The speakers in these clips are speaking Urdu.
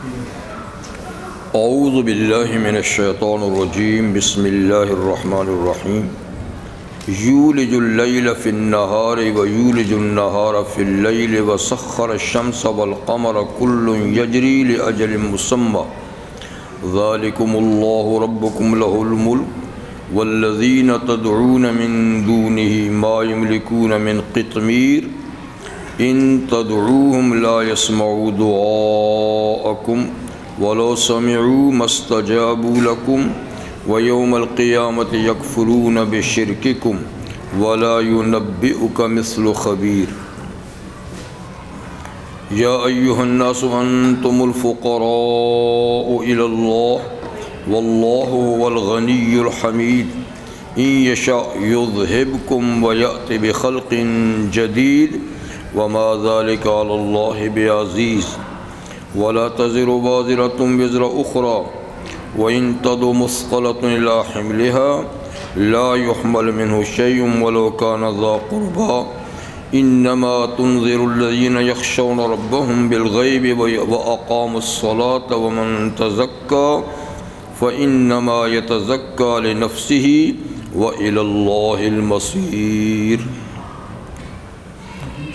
اعوذ باللہ من الشیطان الرجیم بسم اللہ الرحمن الرحیم یولج اللیل فی النہار ویولج النہار فی اللیل وسخر الشمس والقمر کل یجری لأجل مسمى ذالکم اللہ ربکم لہ الملک والذین تدعون من دونہ ما یملکون من قطمیر ان تدعوهم لا يسمعوا دعاءکم ولو سمعوا ما استجابوا لكم ويوم القيامة يكفرون بشرككم ولا ينبئك مثل خبير يا أيها الناس أنتم الفقراء إلى الله والله هو الغني الحميد إن يشاء يذهبكم ويأتي بخلق جديد وما ذلك على الله بعزيز ولا تزر وازرة وزر أخرى وإن تدع مثقلة إلى حملها لا يحمل منه شيء ولو كان ذا قربى إنما تنذر الذين يخشون ربهم بالغيب وأقاموا الصلاة ومن تزكى فإنما يتزكى لنفسه وإلى الله المصير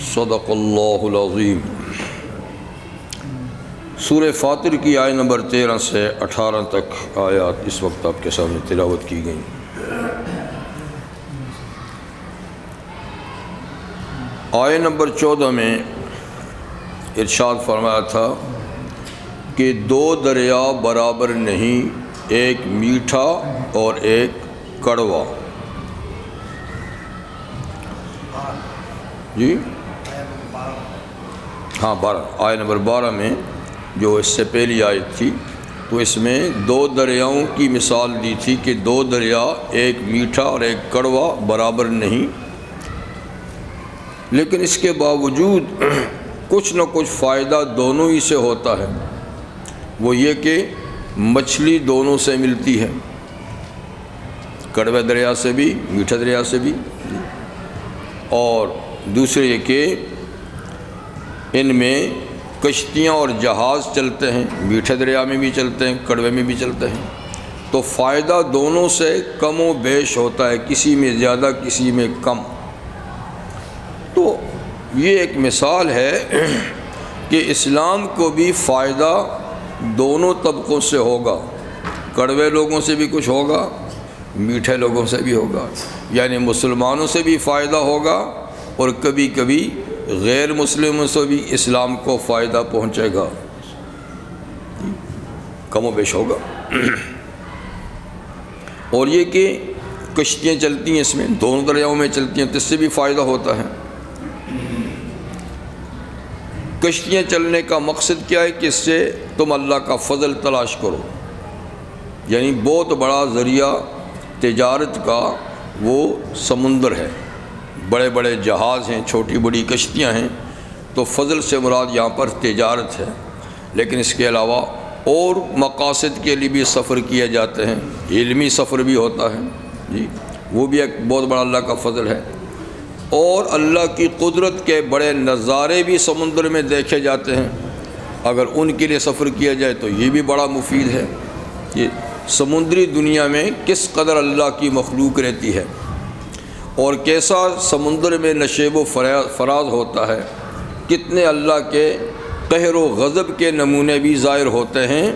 صدق الله العظيم۔ سورہ فاطر کی آیت نمبر 13 سے 18 تک آیات اس وقت آپ کے سامنے تلاوت کی گئیں۔ آیت نمبر 14 میں ارشاد فرمایا تھا کہ دو دریا برابر نہیں، ایک میٹھا اور ایک کڑوا۔ جی ہاں 12، آیت نمبر 12 میں جو اس سے پہلی آیت تھی تو اس میں دو دریاؤں کی مثال دی تھی کہ دو دریا ایک میٹھا اور ایک کڑوا برابر نہیں، لیکن اس کے باوجود کچھ نہ کچھ فائدہ دونوں ہی سے ہوتا ہے۔ وہ یہ کہ مچھلی دونوں سے ملتی ہے، کڑوے دریا سے بھی میٹھا دریا سے بھی، اور دوسرے یہ کہ ان میں کشتیاں اور جہاز چلتے ہیں، میٹھے دریا میں بھی چلتے ہیں، کڑوے میں بھی چلتے ہیں، تو فائدہ دونوں سے کم و بیش ہوتا ہے، کسی میں زیادہ کسی میں کم۔ تو یہ ایک مثال ہے کہ اسلام کو بھی فائدہ دونوں طبقوں سے ہوگا، کڑوے لوگوں سے بھی کچھ ہوگا، میٹھے لوگوں سے بھی ہوگا، یعنی مسلمانوں سے بھی فائدہ ہوگا اور کبھی کبھی غیر مسلموں سے بھی اسلام کو فائدہ پہنچے گا، کم و بیش ہوگا۔ اور یہ کہ کشتیاں چلتی ہیں، اس میں دونوں دریاؤں میں چلتی ہیں تو اس سے بھی فائدہ ہوتا ہے۔ کشتیاں چلنے کا مقصد کیا ہے کہ اس سے تم اللہ کا فضل تلاش کرو، یعنی بہت بڑا ذریعہ تجارت کا وہ سمندر ہے، بڑے بڑے جہاز ہیں، چھوٹی بڑی کشتیاں ہیں، تو فضل سے مراد یہاں پر تجارت ہے، لیکن اس کے علاوہ اور مقاصد کے لیے بھی سفر کیے جاتے ہیں، علمی سفر بھی ہوتا ہے، جی وہ بھی ایک بہت بڑا اللہ کا فضل ہے، اور اللہ کی قدرت کے بڑے نظارے بھی سمندر میں دیکھے جاتے ہیں، اگر ان کے لیے سفر کیا جائے تو یہ بھی بڑا مفید ہے۔ یہ سمندری دنیا میں کس قدر اللہ کی مخلوق رہتی ہے اور کیسا سمندر میں نشیب و فراز ہوتا ہے، کتنے اللہ کے قہر و غضب کے نمونے بھی ظاہر ہوتے ہیں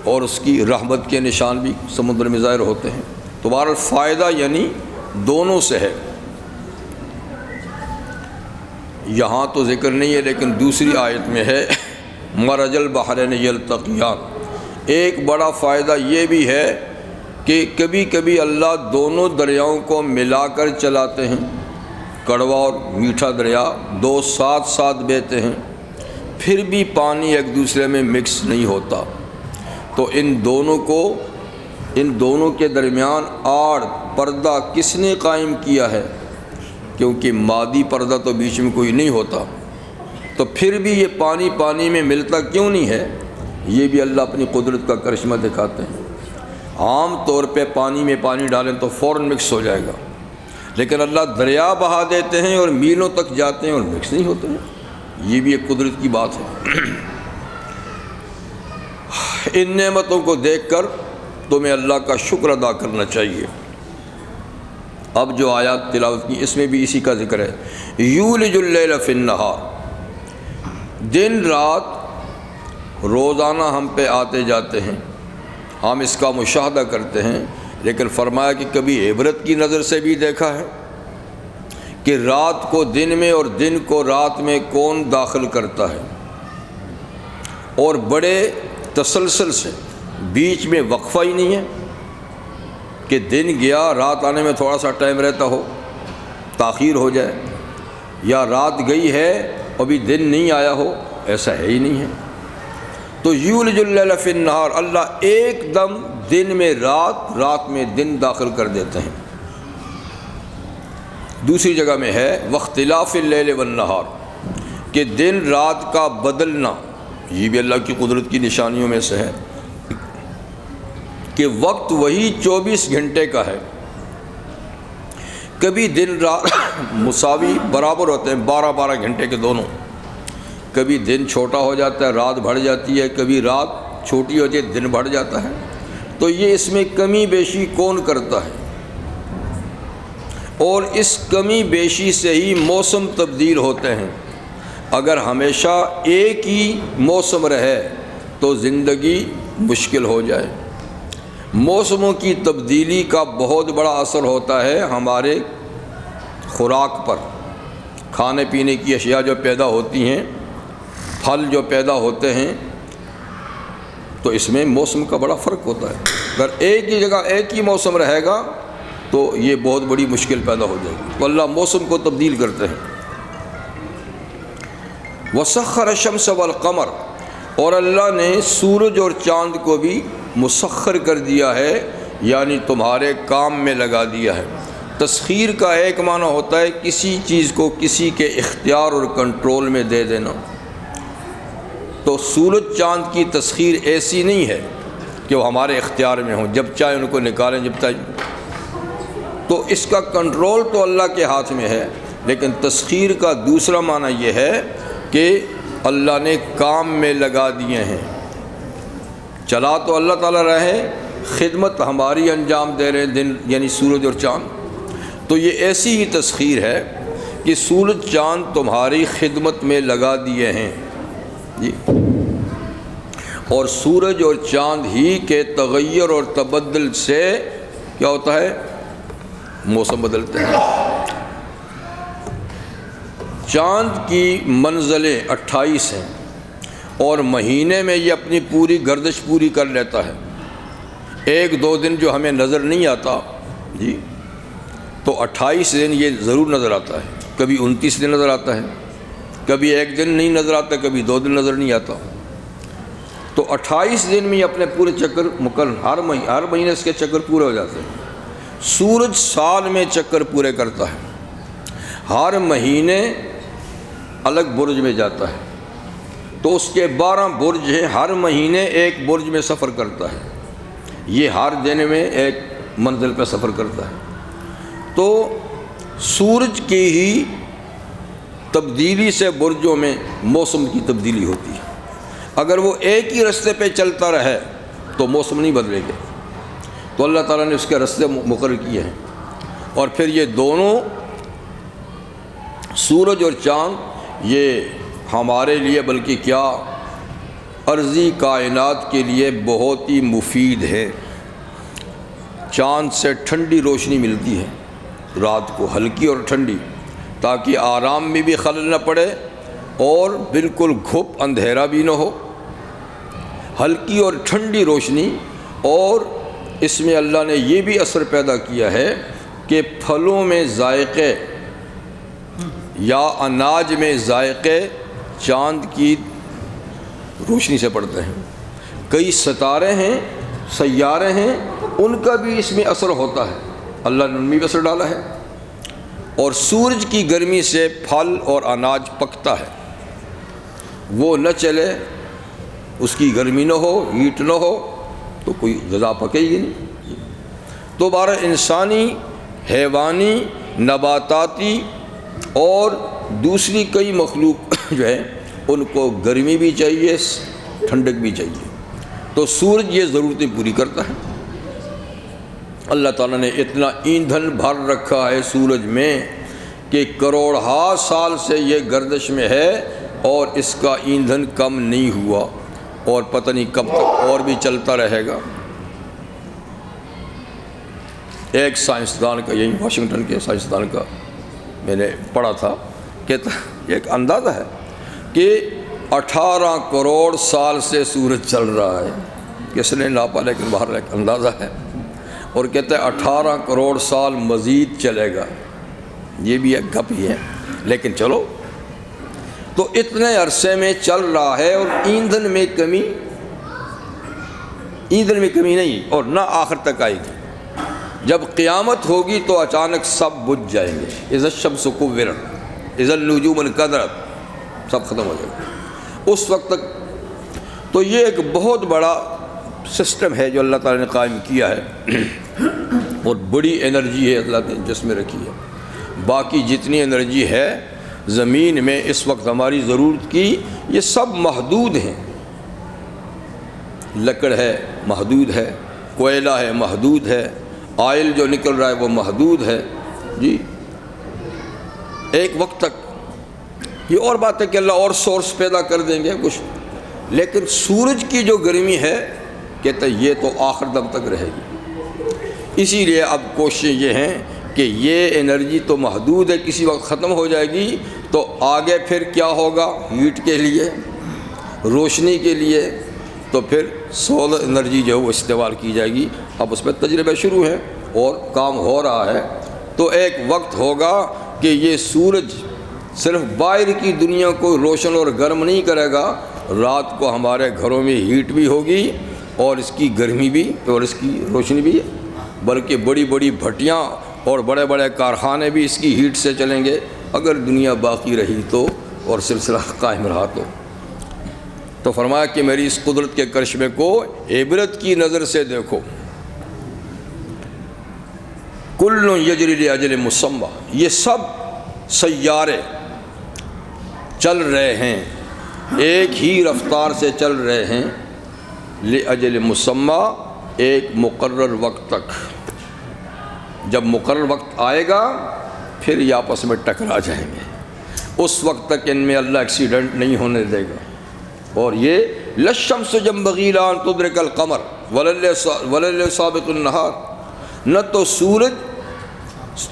اور اس کی رحمت کے نشان بھی سمندر میں ظاہر ہوتے ہیں۔ تو بہرحال فائدہ یعنی دونوں سے ہے۔ یہاں تو ذکر نہیں ہے لیکن دوسری آیت میں ہے مرج البحرین یلتقیان۔ ایک بڑا فائدہ یہ بھی ہے کہ کبھی کبھی اللہ دونوں دریاؤں کو ملا کر چلاتے ہیں، کڑوا اور میٹھا دریا دو ساتھ ساتھ بہتے ہیں، پھر بھی پانی ایک دوسرے میں مکس نہیں ہوتا، تو ان دونوں کے درمیان آڑ پردہ کس نے قائم کیا ہے؟ کیونکہ مادی پردہ تو بیچ میں کوئی نہیں ہوتا، تو پھر بھی یہ پانی میں ملتا کیوں نہیں ہے؟ یہ بھی اللہ اپنی قدرت کا کرشمہ دکھاتے ہیں۔ عام طور پہ پانی میں پانی ڈالیں تو فوراً مکس ہو جائے گا، لیکن اللہ دریا بہا دیتے ہیں اور میلوں تک جاتے ہیں اور مکس نہیں ہوتے ہیں، یہ بھی ایک قدرت کی بات ہے۔ ان نعمتوں کو دیکھ کر تمہیں اللہ کا شکر ادا کرنا چاہیے۔ اب جو آیات تلاوت کی اس میں بھی اسی کا ذکر ہے۔ یولج اللیل فی النہار، دن رات روزانہ ہم پہ آتے جاتے ہیں، ہم اس کا مشاہدہ کرتے ہیں، لیکن فرمایا کہ کبھی عبرت کی نظر سے بھی دیکھا ہے کہ رات کو دن میں اور دن کو رات میں کون داخل کرتا ہے، اور بڑے تسلسل سے، بیچ میں وقفہ ہی نہیں ہے کہ دن گیا رات آنے میں تھوڑا سا ٹائم رہتا ہو، تاخیر ہو جائے، یا رات گئی ہے ابھی دن نہیں آیا ہو، ایسا ہے ہی نہیں ہے۔ تو یولج اللیل فی النہار، اللہ ایک دم دن میں رات، رات میں دن داخل کر دیتے ہیں۔ دوسری جگہ میں ہے واختلاف اللیل والنہار، کہ دن رات کا بدلنا، یہ بھی اللہ کی قدرت کی نشانیوں میں سے ہے کہ وقت وہی 24 گھنٹے کا ہے، کبھی دن رات مساوی برابر ہوتے ہیں، 12 گھنٹے کے دونوں، کبھی دن چھوٹا ہو جاتا ہے رات بڑھ جاتی ہے، کبھی رات چھوٹی ہوتی ہے دن بڑھ جاتا ہے۔ تو یہ اس میں کمی بیشی کون کرتا ہے؟ اور اس کمی بیشی سے ہی موسم تبدیل ہوتے ہیں۔ اگر ہمیشہ ایک ہی موسم رہے تو زندگی مشکل ہو جائے۔ موسموں کی تبدیلی کا بہت بڑا اثر ہوتا ہے ہمارے خوراک پر، کھانے پینے کی اشیاء جو پیدا ہوتی ہیں، پھل جو پیدا ہوتے ہیں، تو اس میں موسم کا بڑا فرق ہوتا ہے۔ اگر ایک ہی جگہ ایک ہی موسم رہے گا تو یہ بہت بڑی مشکل پیدا ہو جائے گی۔ تو اللہ موسم کو تبدیل کرتے ہیں۔ وسخر الشمس والقمر، اور اللہ نے سورج اور چاند کو بھی مسخر کر دیا ہے، یعنی تمہارے کام میں لگا دیا ہے۔ تسخیر کا ایک معنی ہوتا ہے کسی چیز کو کسی کے اختیار اور کنٹرول میں دے دینا۔ تو سورج چاند کی تسخیر ایسی نہیں ہے کہ وہ ہمارے اختیار میں ہوں، جب چاہے ان کو نکالیں، جب چاہے۔ تو اس کا کنٹرول تو اللہ کے ہاتھ میں ہے، لیکن تسخیر کا دوسرا معنی یہ ہے کہ اللہ نے کام میں لگا دیے ہیں۔ چلا تو اللہ تعالیٰ رہے، خدمت ہماری انجام دے رہے ہیں دن، یعنی سورج اور چاند۔ تو یہ ایسی ہی تسخیر ہے کہ سورج چاند تمہاری خدمت میں لگا دیے ہیں جی، اور سورج اور چاند ہی کے تغیر اور تبدل سے کیا ہوتا ہے؟ موسم بدلتے ہیں۔ چاند کی منزلیں 28 ہیں، اور مہینے میں یہ اپنی پوری گردش پوری کر لیتا ہے۔ 1-2 دن جو ہمیں نظر نہیں آتا جی، تو 28 دن یہ ضرور نظر آتا ہے۔ کبھی 29 دن نظر آتا ہے، کبھی 1 دن نہیں نظر آتا، کبھی 2 دن نظر نہیں آتا۔ تو 28 دن میں یہ اپنے پورے چکر مکمل، ہر مہینے اس کے چکر پورے ہو جاتے ہیں۔ سورج سال میں چکر پورے کرتا ہے، ہر مہینے الگ برج میں جاتا ہے، تو اس کے 12 برج ہیں، ہر مہینے ایک برج میں سفر کرتا ہے، یہ ہر دن میں ایک منزل پہ سفر کرتا ہے۔ تو سورج کی ہی تبدیلی سے برجوں میں موسم کی تبدیلی ہوتی ہے۔ اگر وہ ایک ہی رستے پہ چلتا رہے تو موسم نہیں بدلے گا۔ تو اللہ تعالیٰ نے اس کے رستے مقرر کیے ہیں، اور پھر یہ دونوں سورج اور چاند یہ ہمارے لیے بلکہ کیا ارضی کائنات کے لیے بہت ہی مفید ہے۔ چاند سے ٹھنڈی روشنی ملتی ہے رات کو، ہلکی اور ٹھنڈی، تاکہ آرام میں بھی خلل نہ پڑے اور بالکل گھپ اندھیرا بھی نہ ہو۔ ہلکی اور ٹھنڈی روشنی، اور اس میں اللہ نے یہ بھی اثر پیدا کیا ہے کہ پھلوں میں ذائقے یا اناج میں ذائقے چاند کی روشنی سے پڑتے ہیں۔ کئی ستارے ہیں، سیارے ہیں، ان کا بھی اس میں اثر ہوتا ہے، اللہ نے ان میں بھی اثر ڈالا ہے۔ اور سورج کی گرمی سے پھل اور اناج پکتا ہے، وہ نہ چلے، اس کی گرمی نہ ہو، ہیٹ نہ ہو تو کوئی غذا پکے گی نہیں۔ تو بہرحال انسانی، حیوانی، نباتاتی اور دوسری کئی مخلوق جو ہے ان کو گرمی بھی چاہیے، ٹھنڈک بھی چاہیے۔ تو سورج یہ ضرورتیں پوری کرتا ہے۔ اللہ تعالیٰ نے اتنا ایندھن بھر رکھا ہے سورج میں کہ کروڑہا سال سے یہ گردش میں ہے اور اس کا ایندھن کم نہیں ہوا، اور پتہ نہیں کب تک اور بھی چلتا رہے گا۔ ایک سائنسدان کا، یہی واشنگٹن کے سائنسدان کا میں نے پڑھا تھا، کہتا ایک اندازہ ہے کہ 18 کروڑ سال سے سورج چل رہا ہے، کس نے ناپا لیکن باہر ایک اندازہ ہے، اور کہتا ہے 18 کروڑ سال مزید چلے گا۔ یہ بھی ایک گپ ہی ہے، لیکن چلو، تو اتنے عرصے میں چل رہا ہے اور ایندھن میں کمی نہیں، اور نہ آخر تک آئے گی۔ جب قیامت ہوگی تو اچانک سب بجھ جائیں گے، اذا الشمس کورت، اذا النجوم انکدرت، سب ختم ہو جائے گا اس وقت تک۔ تو یہ ایک بہت بڑا سسٹم ہے جو اللہ تعالیٰ نے قائم کیا ہے، اور بڑی انرجی ہے اللہ نے جس میں رکھی ہے۔ باقی جتنی انرجی ہے زمین میں اس وقت ہماری ضرورت کی، یہ سب محدود ہیں۔ لکڑ ہے محدود ہے، کوئلہ ہے محدود ہے، آئل جو نکل رہا ہے وہ محدود ہے جی، ایک وقت تک۔ یہ اور بات ہے کہ اللہ اور سورس پیدا کر دیں گے کچھ، لیکن سورج کی جو گرمی ہے کہتے ہیں یہ تو آخر دم تک رہے گی۔ اسی لیے اب کوششیں یہ ہیں کہ یہ انرجی تو محدود ہے، کسی وقت ختم ہو جائے گی، تو آگے پھر کیا ہوگا؟ ہیٹ کے لیے، روشنی کے لیے تو پھر سولر انرجی جو ہے وہ استعمال کی جائے گی۔ اب اس پہ تجربے شروع ہیں اور کام ہو رہا ہے۔ تو ایک وقت ہوگا کہ یہ سورج صرف باہر کی دنیا کو روشن اور گرم نہیں کرے گا، رات کو ہمارے گھروں میں ہیٹ بھی ہوگی اور اس کی گرمی بھی اور اس کی روشنی بھی، بلکہ بڑی بڑی بھٹیاں اور بڑے بڑے کارخانے بھی اس کی ہیٹ سے چلیں گے، اگر دنیا باقی رہی تو اور سلسلہ قائم رہا تو فرمایا کہ میری اس قدرت کے کرشمے کو عبرت کی نظر سے دیکھو۔ کل یجری لاجل مسمی، یہ سب سیارے چل رہے ہیں، ایک ہی رفتار سے چل رہے ہیں، لاجل مسمی، ایک مقرر وقت تک۔ جب مقرر وقت آئے گا پھر یہ آپس میں ٹکرا جائیں گے، اس وقت تک ان میں اللہ ایکسیڈنٹ نہیں ہونے دے گا۔ اور یہ للشمس ينبغي لها ان تدرك القمر والليل سابق النهار، نہ تو سورج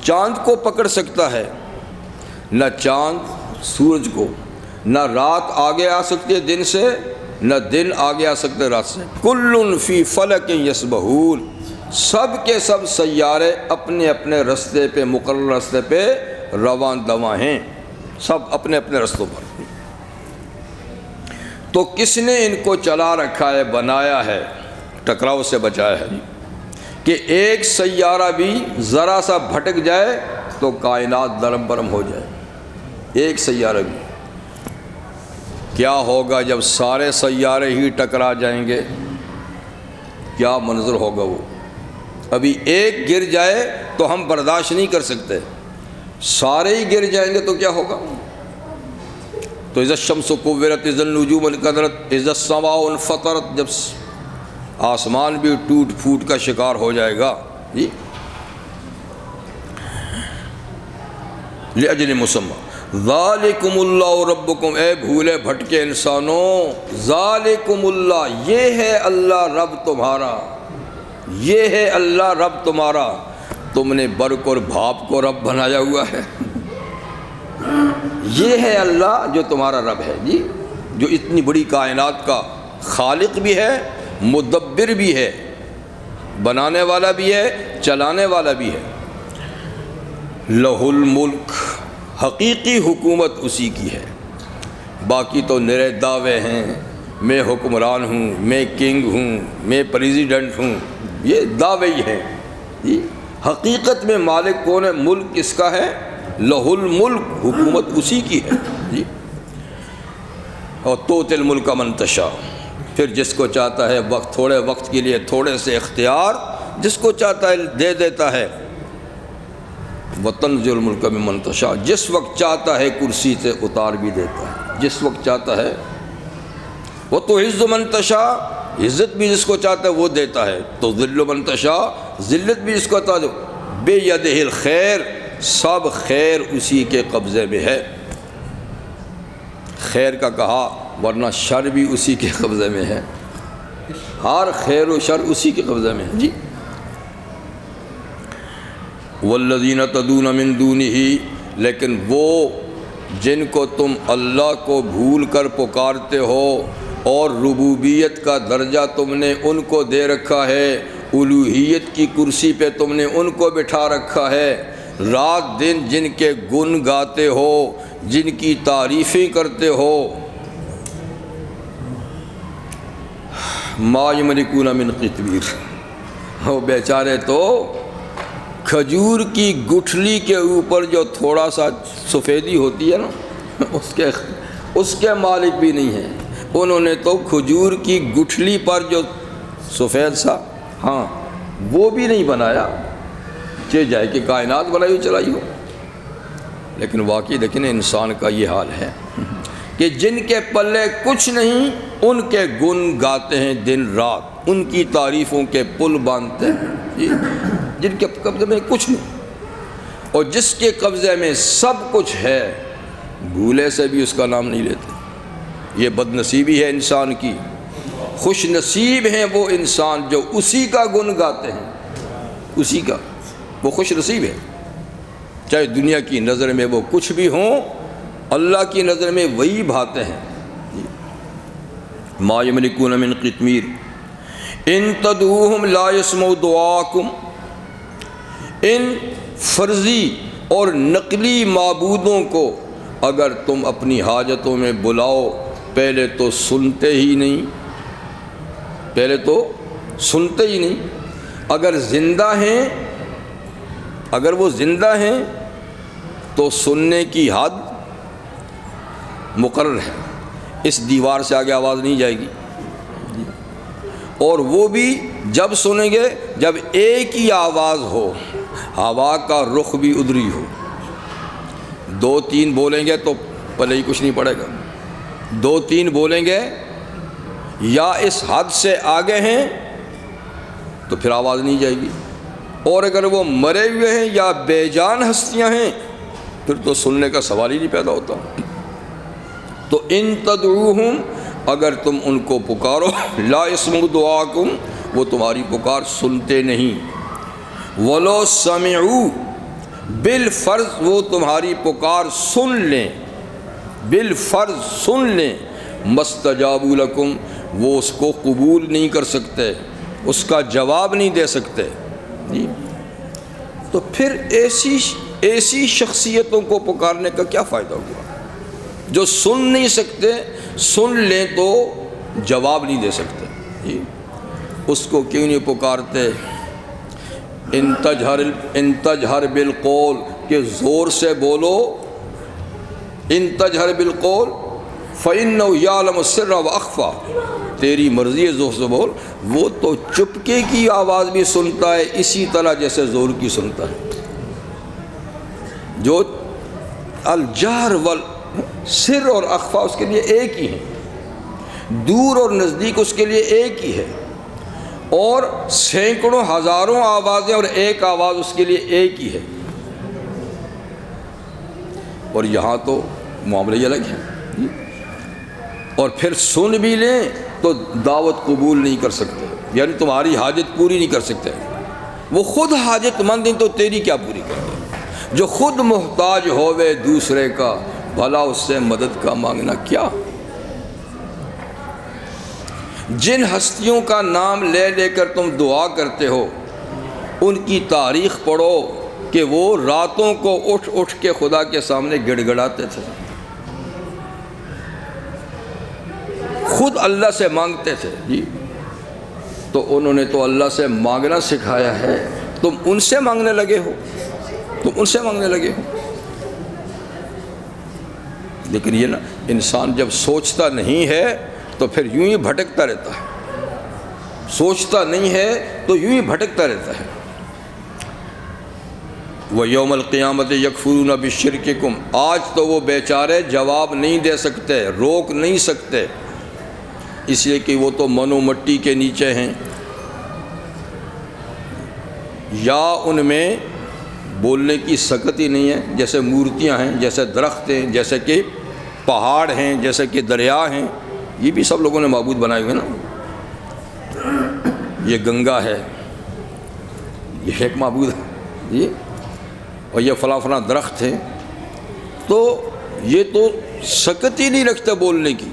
چاند کو پکڑ سکتا ہے، نہ چاند سورج کو، نہ رات آگے آ سکتی ہے دن سے، نہ دن آگے آ سکتے رات سے۔ کل فی فلک یسبحون، سب کے سب سیارے اپنے اپنے رستے پہ، مقرر رستے پہ رواں دواں ہیں، سب اپنے اپنے رستوں پر۔ تو کس نے ان کو چلا رکھا ہے، بنایا ہے، ٹکراؤ سے بچایا ہے کہ ایک سیارہ بھی ذرا سا بھٹک جائے تو کائنات درم برم ہو جائے، ایک سیارہ بھی۔ کیا ہوگا جب سارے سیارے ہی ٹکرا جائیں گے؟ کیا منظر ہوگا وہ؟ ابھی ایک گر جائے تو ہم برداشت نہیں کر سکتے، سارے ہی گر جائیں گے تو کیا ہوگا؟ تو اذا الشمس کورت، اذا النجوم انکدرت، اذا السماء انفطرت، جب آسمان بھی ٹوٹ پھوٹ کا شکار ہو جائے گا جی، لاجل مسمی۔ ذالکم اللہ ربکم، اے بھولے بھٹکے انسانوں، ذالکم اللہ، یہ ہے اللہ رب تمہارا، یہ ہے اللہ رب تمہارا۔ تم نے برق اور بھاپ کو رب بنایا ہوا ہے، یہ ہے اللہ جو تمہارا رب ہے جی، جو اتنی بڑی کائنات کا خالق بھی ہے، مدبر بھی ہے، بنانے والا بھی ہے، چلانے والا بھی ہے۔ لہ الملک، حقیقی حکومت اسی کی ہے، باقی تو نرے دعوے ہیں، میں حکمران ہوں، میں کنگ ہوں، میں پریزیڈنٹ ہوں، یہ دعوے ہی ہیں جی۔ حقیقت میں مالک کون ہے؟ ملک کس کا ہے؟ لہ الملک، حکومت اسی کی ہے جی۔ اور تؤتی الملک من تشاء، پھر جس کو چاہتا ہے وقت، تھوڑے وقت کے لیے تھوڑے سے اختیار جس کو چاہتا ہے دے دیتا ہے۔ وتنزع الملک ممن تشاء، جس وقت چاہتا ہے کرسی سے اتار بھی دیتا ہے، جس وقت چاہتا ہے۔ وتعز من تشاء، عزت بھی جس کو چاہتا ہے وہ دیتا ہے، تو ذل من تشاء، ذلت بھی جس کو چاہتا ہے، بیدہ الخیر، سب خیر اسی کے قبضے میں ہے۔ خیر کا کہا ورنہ شر بھی اسی کے قبضے میں ہے، ہر خیر و شر اسی کے قبضے میں ہے جی۔ والذین تدعون من دونہ، لیکن وہ جن کو تم اللہ کو بھول کر پکارتے ہو اور ربوبیت کا درجہ تم نے ان کو دے رکھا ہے، الوہیت کی کرسی پہ تم نے ان کو بٹھا رکھا ہے، رات دن جن کے گن گاتے ہو، جن کی تعریفیں کرتے ہو، ما یملکون من قطمیر، وہ بیچارے تو کھجور کی گٹھلی کے اوپر جو تھوڑا سا سفیدی ہوتی ہے نا، اس کے مالک بھی نہیں ہیں۔ انہوں نے تو کھجور کی گٹھلی پر جو سفید سا، ہاں وہ بھی نہیں بنایا، چاہے جائے کہ کائنات بنائی ہوئی چلائی ہو۔ لیکن واقعی دیکھیں انسان کا یہ حال ہے کہ جن کے پلے کچھ نہیں ان کے گن گاتے ہیں دن رات، ان کی تعریفوں کے پل باندھتے ہیں، جن کے قبضے میں کچھ نہیں، اور جس کے قبضے میں سب کچھ ہے بھولے سے بھی اس کا نام نہیں لیتے۔ یہ بد نصیبی ہے انسان کی، خوش نصیب ہیں وہ انسان جو اسی کا گن گاتے ہیں، اسی کا، وہ خوش نصیب ہے، چاہے دنیا کی نظر میں وہ کچھ بھی ہوں، اللہ کی نظر میں وہی بھاتے ہیں۔ ما یملکون من قطمیر ان تدعوہم لا یسمعوا دعاءکم، ان فرضی اور نقلی معبودوں کو اگر تم اپنی حاجتوں میں بلاؤ، پہلے تو سنتے ہی نہیں، پہلے تو سنتے ہی نہیں۔ اگر زندہ ہیں، اگر وہ زندہ ہیں تو سننے کی حد مقرر ہے، اس دیوار سے آگے آواز نہیں جائے گی، اور وہ بھی جب سنیں گے جب ایک ہی آواز ہو، ہوا کا رخ بھی ادھری ہو۔ دو تین بولیں گے تو پلے ہی کچھ نہیں پڑے گا، دو تین بولیں گے یا اس حد سے آگے ہیں تو پھر آواز نہیں جائے گی، اور اگر وہ مرے ہوئے ہیں یا بے جان ہستیاں ہیں پھر تو سننے کا سوال ہی نہیں پیدا ہوتا۔ تو ان تدعوہم، اگر تم ان کو پکارو، لا یسمعوا دعاءکم، وہ تمہاری پکار سنتے نہیں، ولو سمعوا، بالفرض وہ تمہاری پکار سن لیں، بالفرض سن لیں، مستجابوا لکم، وہ اس کو قبول نہیں کر سکتے، اس کا جواب نہیں دے سکتے جی۔ تو پھر ایسی شخصیتوں کو پکارنے کا کیا فائدہ ہوا جو سن نہیں سکتے، سن لیں تو جواب نہیں دے سکتے جی۔ اس کو کیوں نہیں پکارتے؟ ان تجہر بالقول، کہ زور سے بولو، ان تجہر بالقول فإنہ یعلم السر وأخفی، تیری مرضی ہے زور سے بول، وہ تو چپکے کی آواز بھی سنتا ہے اسی طرح جیسے زور کی سنتا ہے۔ جو الجہر والسر اور اخفا اس کے لیے ایک ہی ہے، دور اور نزدیک اس کے لیے ایک ہی ہے، اور سینکڑوں ہزاروں آوازیں اور ایک آواز اس کے لیے ایک ہی ہے، اور یہاں تو معاملے الگ ہیں۔ اور پھر سن بھی لیں تو دعوت قبول نہیں کر سکتے، یعنی تمہاری حاجت پوری نہیں کر سکتے۔ وہ خود حاجت مند ہیں تو تیری کیا پوری کرتے؟ جو خود محتاج ہوئے دوسرے کا، بھلا اس سے مدد کا مانگنا کیا؟ جن ہستیوں کا نام لے لے کر تم دعا کرتے ہو ان کی تاریخ پڑھو کہ وہ راتوں کو اٹھ اٹھ کے خدا کے سامنے گڑ گڑاتے تھے، خود اللہ سے مانگتے تھے جی۔ تو انہوں نے تو اللہ سے مانگنا سکھایا ہے، تم ان سے مانگنے لگے ہو، تم ان سے مانگنے لگے ہو۔ لیکن یہ نا انسان جب سوچتا نہیں ہے تو پھر یوں ہی بھٹکتا رہتا ہے، سوچتا نہیں ہے تو یوں ہی بھٹکتا رہتا ہے۔ وَيَوْمَ الْقِيَامَةِ يَكْفُرُونَ بِشِرْكِكُمْ، آج تو وہ بیچارے جواب نہیں دے سکتے، روک نہیں سکتے، اس لیے کہ وہ تو من و مٹی کے نیچے ہیں، یا ان میں بولنے کی سکت ہی نہیں ہے، جیسے مورتیاں ہیں، جیسے درخت ہیں، جیسے کہ پہاڑ ہیں، جیسے کہ دریا ہیں، یہ بھی سب لوگوں نے معبود بنائے ہوئے نا۔ یہ گنگا ہے، یہ ایک معبود ہے جی، اور یہ فلاں فلاں درخت ہیں، تو یہ تو سکت ہی نہیں رکھتے بولنے کی۔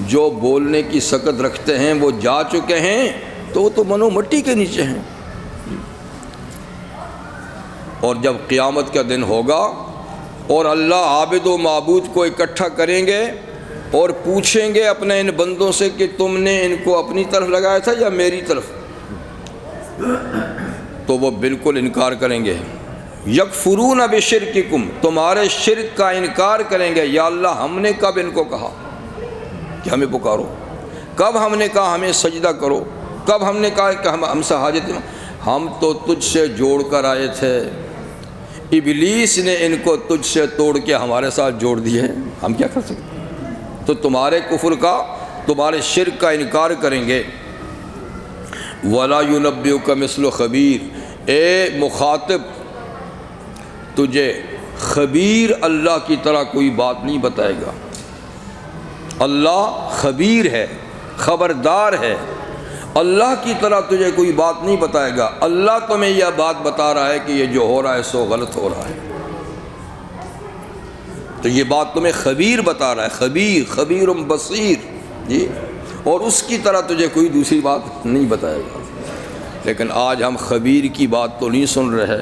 جو بولنے کی سکت رکھتے ہیں وہ جا چکے ہیں، تو وہ تو من و مٹی کے نیچے ہیں۔ اور جب قیامت کا دن ہوگا اور اللہ عابد و معبود کو اکٹھا کریں گے اور پوچھیں گے اپنے ان بندوں سے کہ تم نے ان کو اپنی طرف لگایا تھا یا میری طرف، تو وہ بالکل انکار کریں گے۔ یکفرون بشرککم، تمہارے شرک کا انکار کریں گے۔ یا اللہ ہم نے کب ان کو کہا کہ ہمیں پکارو؟ کب ہم نے کہا ہمیں سجدہ کرو؟ کب ہم نے کہا کہ ہم سے حاجت؟ ہم تو تجھ سے جوڑ کر آئے تھے، ابلیس نے ان کو تجھ سے توڑ کے ہمارے ساتھ جوڑ دیے ہیں، ہم کیا کر سکتے؟ تو تمہارے کفر کا، تمہارے شرک کا انکار کریں گے۔ وَلَا يُنَبِّئُكَ مِثْلُ خبیر، اے مخاطب تجھے خبیر اللہ کی طرح کوئی بات نہیں بتائے گا۔ اللہ خبیر ہے، خبردار ہے، اللہ کی طرح تجھے کوئی بات نہیں بتائے گا۔ اللہ تمہیں یہ بات بتا رہا ہے کہ یہ جو ہو رہا ہے سو غلط ہو رہا ہے، تو یہ بات تمہیں خبیر بتا رہا ہے، خبیر، خبیر بصیر جی، اور اس کی طرح تجھے کوئی دوسری بات نہیں بتائے گا۔ لیکن آج ہم خبیر کی بات تو نہیں سن رہے،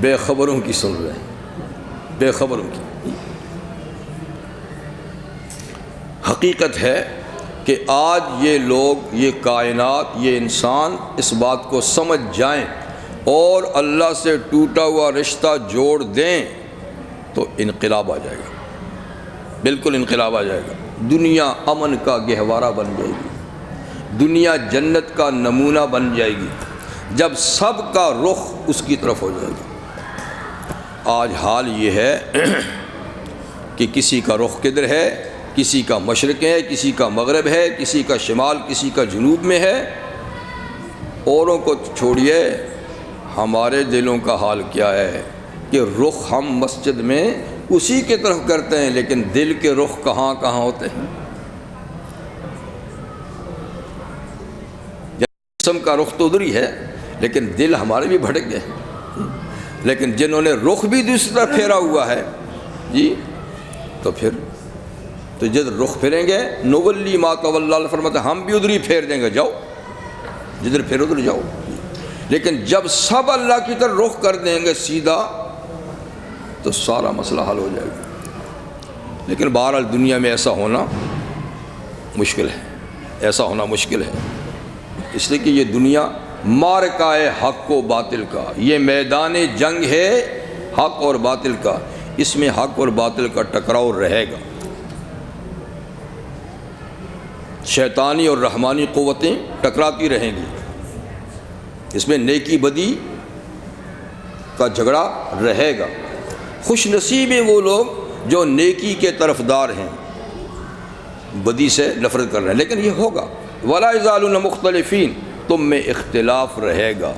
بے خبروں کی سن رہے ہیں، بے خبروں کی۔ حقیقت ہے کہ آج یہ لوگ، یہ کائنات، یہ انسان اس بات کو سمجھ جائیں اور اللہ سے ٹوٹا ہوا رشتہ جوڑ دیں تو انقلاب آ جائے گا، بالکل انقلاب آ جائے گا۔ دنیا امن کا گہوارہ بن جائے گی، دنیا جنت کا نمونہ بن جائے گی، جب سب کا رخ اس کی طرف ہو جائے گا۔ آج حال یہ ہے کہ کسی کا رخ کدھر ہے، کسی کا مشرق ہے، کسی کا مغرب ہے، کسی کا شمال، کسی کا جنوب میں ہے۔ اوروں کو چھوڑیے، ہمارے دلوں کا حال کیا ہے کہ رخ ہم مسجد میں اسی کی طرف کرتے ہیں، لیکن دل کے رخ کہاں کہاں ہوتے ہیں۔ جسم کا رخ تو ادھر ہی ہے، لیکن دل ہمارے بھی بھٹک گئے ہیں۔ لیکن جنہوں نے رخ بھی دوسری طرف پھیرا ہوا ہے جی، تو پھر تو جب رخ پھیریں گے، نولی ما تولی، اللہ فرماتا ہے ہم بھی ادھر ہی پھیر دیں گے، جاؤ جدھر پھر ادھر جاؤ۔ لیکن جب سب اللہ کی طرف رخ کر دیں گے سیدھا، تو سارا مسئلہ حل ہو جائے گا۔ لیکن بہرحال دنیا میں ایسا ہونا مشکل ہے، ایسا ہونا مشکل ہے، اس لیے کہ یہ دنیا معرکہ ہے حق و باطل کا، یہ میدان جنگ ہے حق اور باطل کا، اس میں حق اور باطل کا ٹکراؤ رہے گا۔ شیطانی اور رحمانی قوتیں ٹکراتی رہیں گی، اس میں نیکی بدی کا جھگڑا رہے گا۔ خوش نصیب ہیں وہ لوگ جو نیکی کے طرفدار ہیں، بدی سے نفرت کر رہے ہیں، لیکن یہ ہوگا۔ وَلَا يَزَالُونَ مُخْتَلِفِينَ، تم میں اختلاف رہے گا،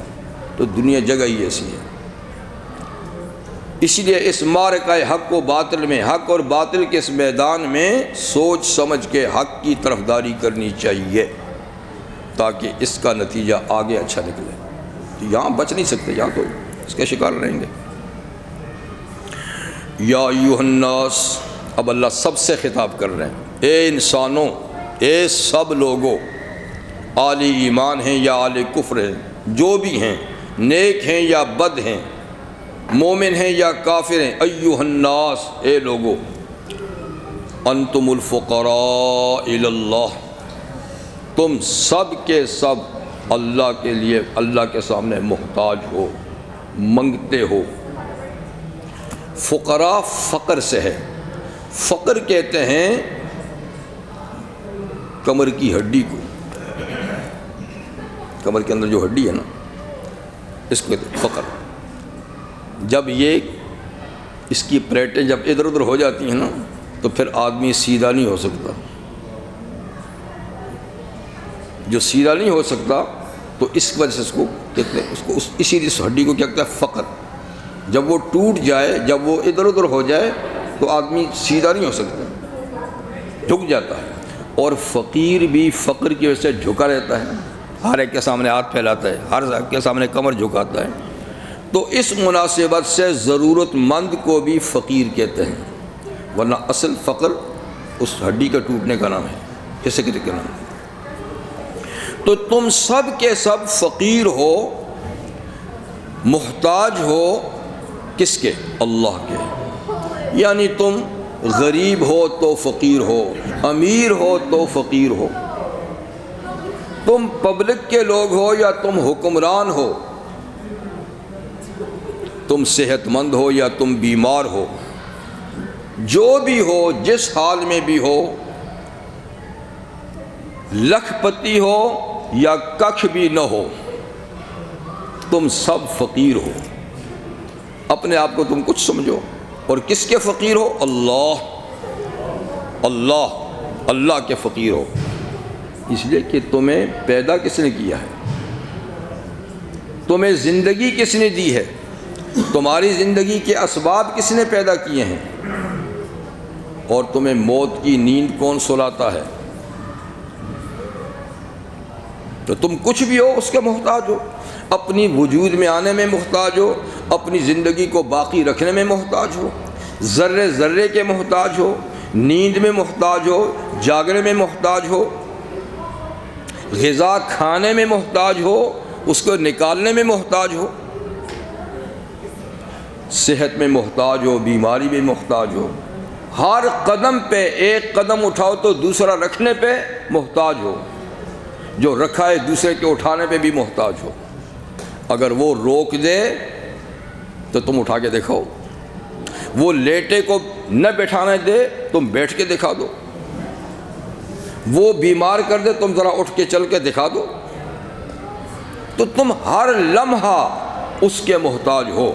تو دنیا جگہ ہی ایسی ہے۔ اس لیے اس معرکہ حق و باطل میں، حق اور باطل کے اس میدان میں سوچ سمجھ کے حق کی طرفداری کرنی چاہیے، تاکہ اس کا نتیجہ آگے اچھا نکلے۔ یہاں بچ نہیں سکتے، یہاں تو اس کے شکار رہیں گے۔ یا ایھا الناس، اب اللہ سب سے خطاب کر رہے ہیں، اے انسانوں، اے سب لوگوں، اہل ایمان ہیں یا اہل کفر ہیں، جو بھی ہیں، نیک ہیں یا بد ہیں، مومن ہیں یا کافر ہیں، ایھا الناس، اے لوگوں، انتم الفقراء الی اللہ، تم سب کے سب اللہ کے لیے، اللہ کے سامنے محتاج ہو، منگتے ہو۔ فقراء فقر سے ہے، فقر کہتے ہیں کمر کی ہڈی کو، کمر کے اندر جو ہڈی ہے نا، اس کو کہتے ہیں فقر۔ جب یہ اس کی پلیٹیں جب ادھر ادھر ہو جاتی ہیں نا، تو پھر آدمی سیدھا نہیں ہو سکتا، جو سیدھا نہیں ہو سکتا تو اس وجہ سے اس کو کہتے ہیں، اس کو اسی لیے اس ہڈی کو کیا کہتا ہے؟ فقر. جب وہ ٹوٹ جائے، جب وہ ادھر ادھر ہو جائے تو آدمی سیدھا نہیں ہو سکتا، جھک جاتا ہے. اور فقیر بھی فقر کی وجہ سے جھکا رہتا ہے، ہر ایک کے سامنے ہاتھ پھیلاتا ہے، ہر ایک کے سامنے کمر جھکاتا ہے. تو اس مناسبت سے ضرورت مند کو بھی فقیر کہتے ہیں، ورنہ اصل فقر اس ہڈی کا ٹوٹنے کا نام ہے، اس کے نام ہے. تو تم سب کے سب فقیر ہو، محتاج ہو کس کے؟ اللہ کے. یعنی تم غریب ہو تو فقیر ہو، امیر ہو تو فقیر ہو، تم پبلک کے لوگ ہو یا تم حکمران ہو، تم صحت مند ہو یا تم بیمار ہو، جو بھی ہو، جس حال میں بھی ہو، لکھ پتی ہو یا ککھ بھی نہ ہو، تم سب فقیر ہو. اپنے آپ کو تم کچھ سمجھو. اور کس کے فقیر ہو؟ اللہ. اللہ اللہ کے فقیر ہو. اس لیے کہ تمہیں پیدا کس نے کیا ہے، تمہیں زندگی کس نے دی ہے، تمہاری زندگی کے اسباب کس نے پیدا کیے ہیں، اور تمہیں موت کی نیند کون سلاتا ہے. تو تم کچھ بھی ہو اس کے محتاج ہو، اپنی وجود میں آنے میں محتاج ہو، اپنی زندگی کو باقی رکھنے میں محتاج ہو، ذرے ذرے کے محتاج ہو، نیند میں محتاج ہو، جاگنے میں محتاج ہو، غذا کھانے میں محتاج ہو، اس کو نکالنے میں محتاج ہو، صحت میں محتاج ہو، بیماری میں محتاج ہو، ہر قدم پہ ایک قدم اٹھاؤ تو دوسرا رکھنے پہ محتاج ہو، جو رکھا ہے دوسرے کے اٹھانے پہ بھی محتاج ہو. اگر وہ روک دے تو تم اٹھا کے دکھاؤ، وہ لیٹے کو نہ بیٹھانے دے تم بیٹھ کے دکھا دو، وہ بیمار کر دے تم ذرا اٹھ کے چل کے دکھا دو. تو تم ہر لمحہ اس کے محتاج ہو.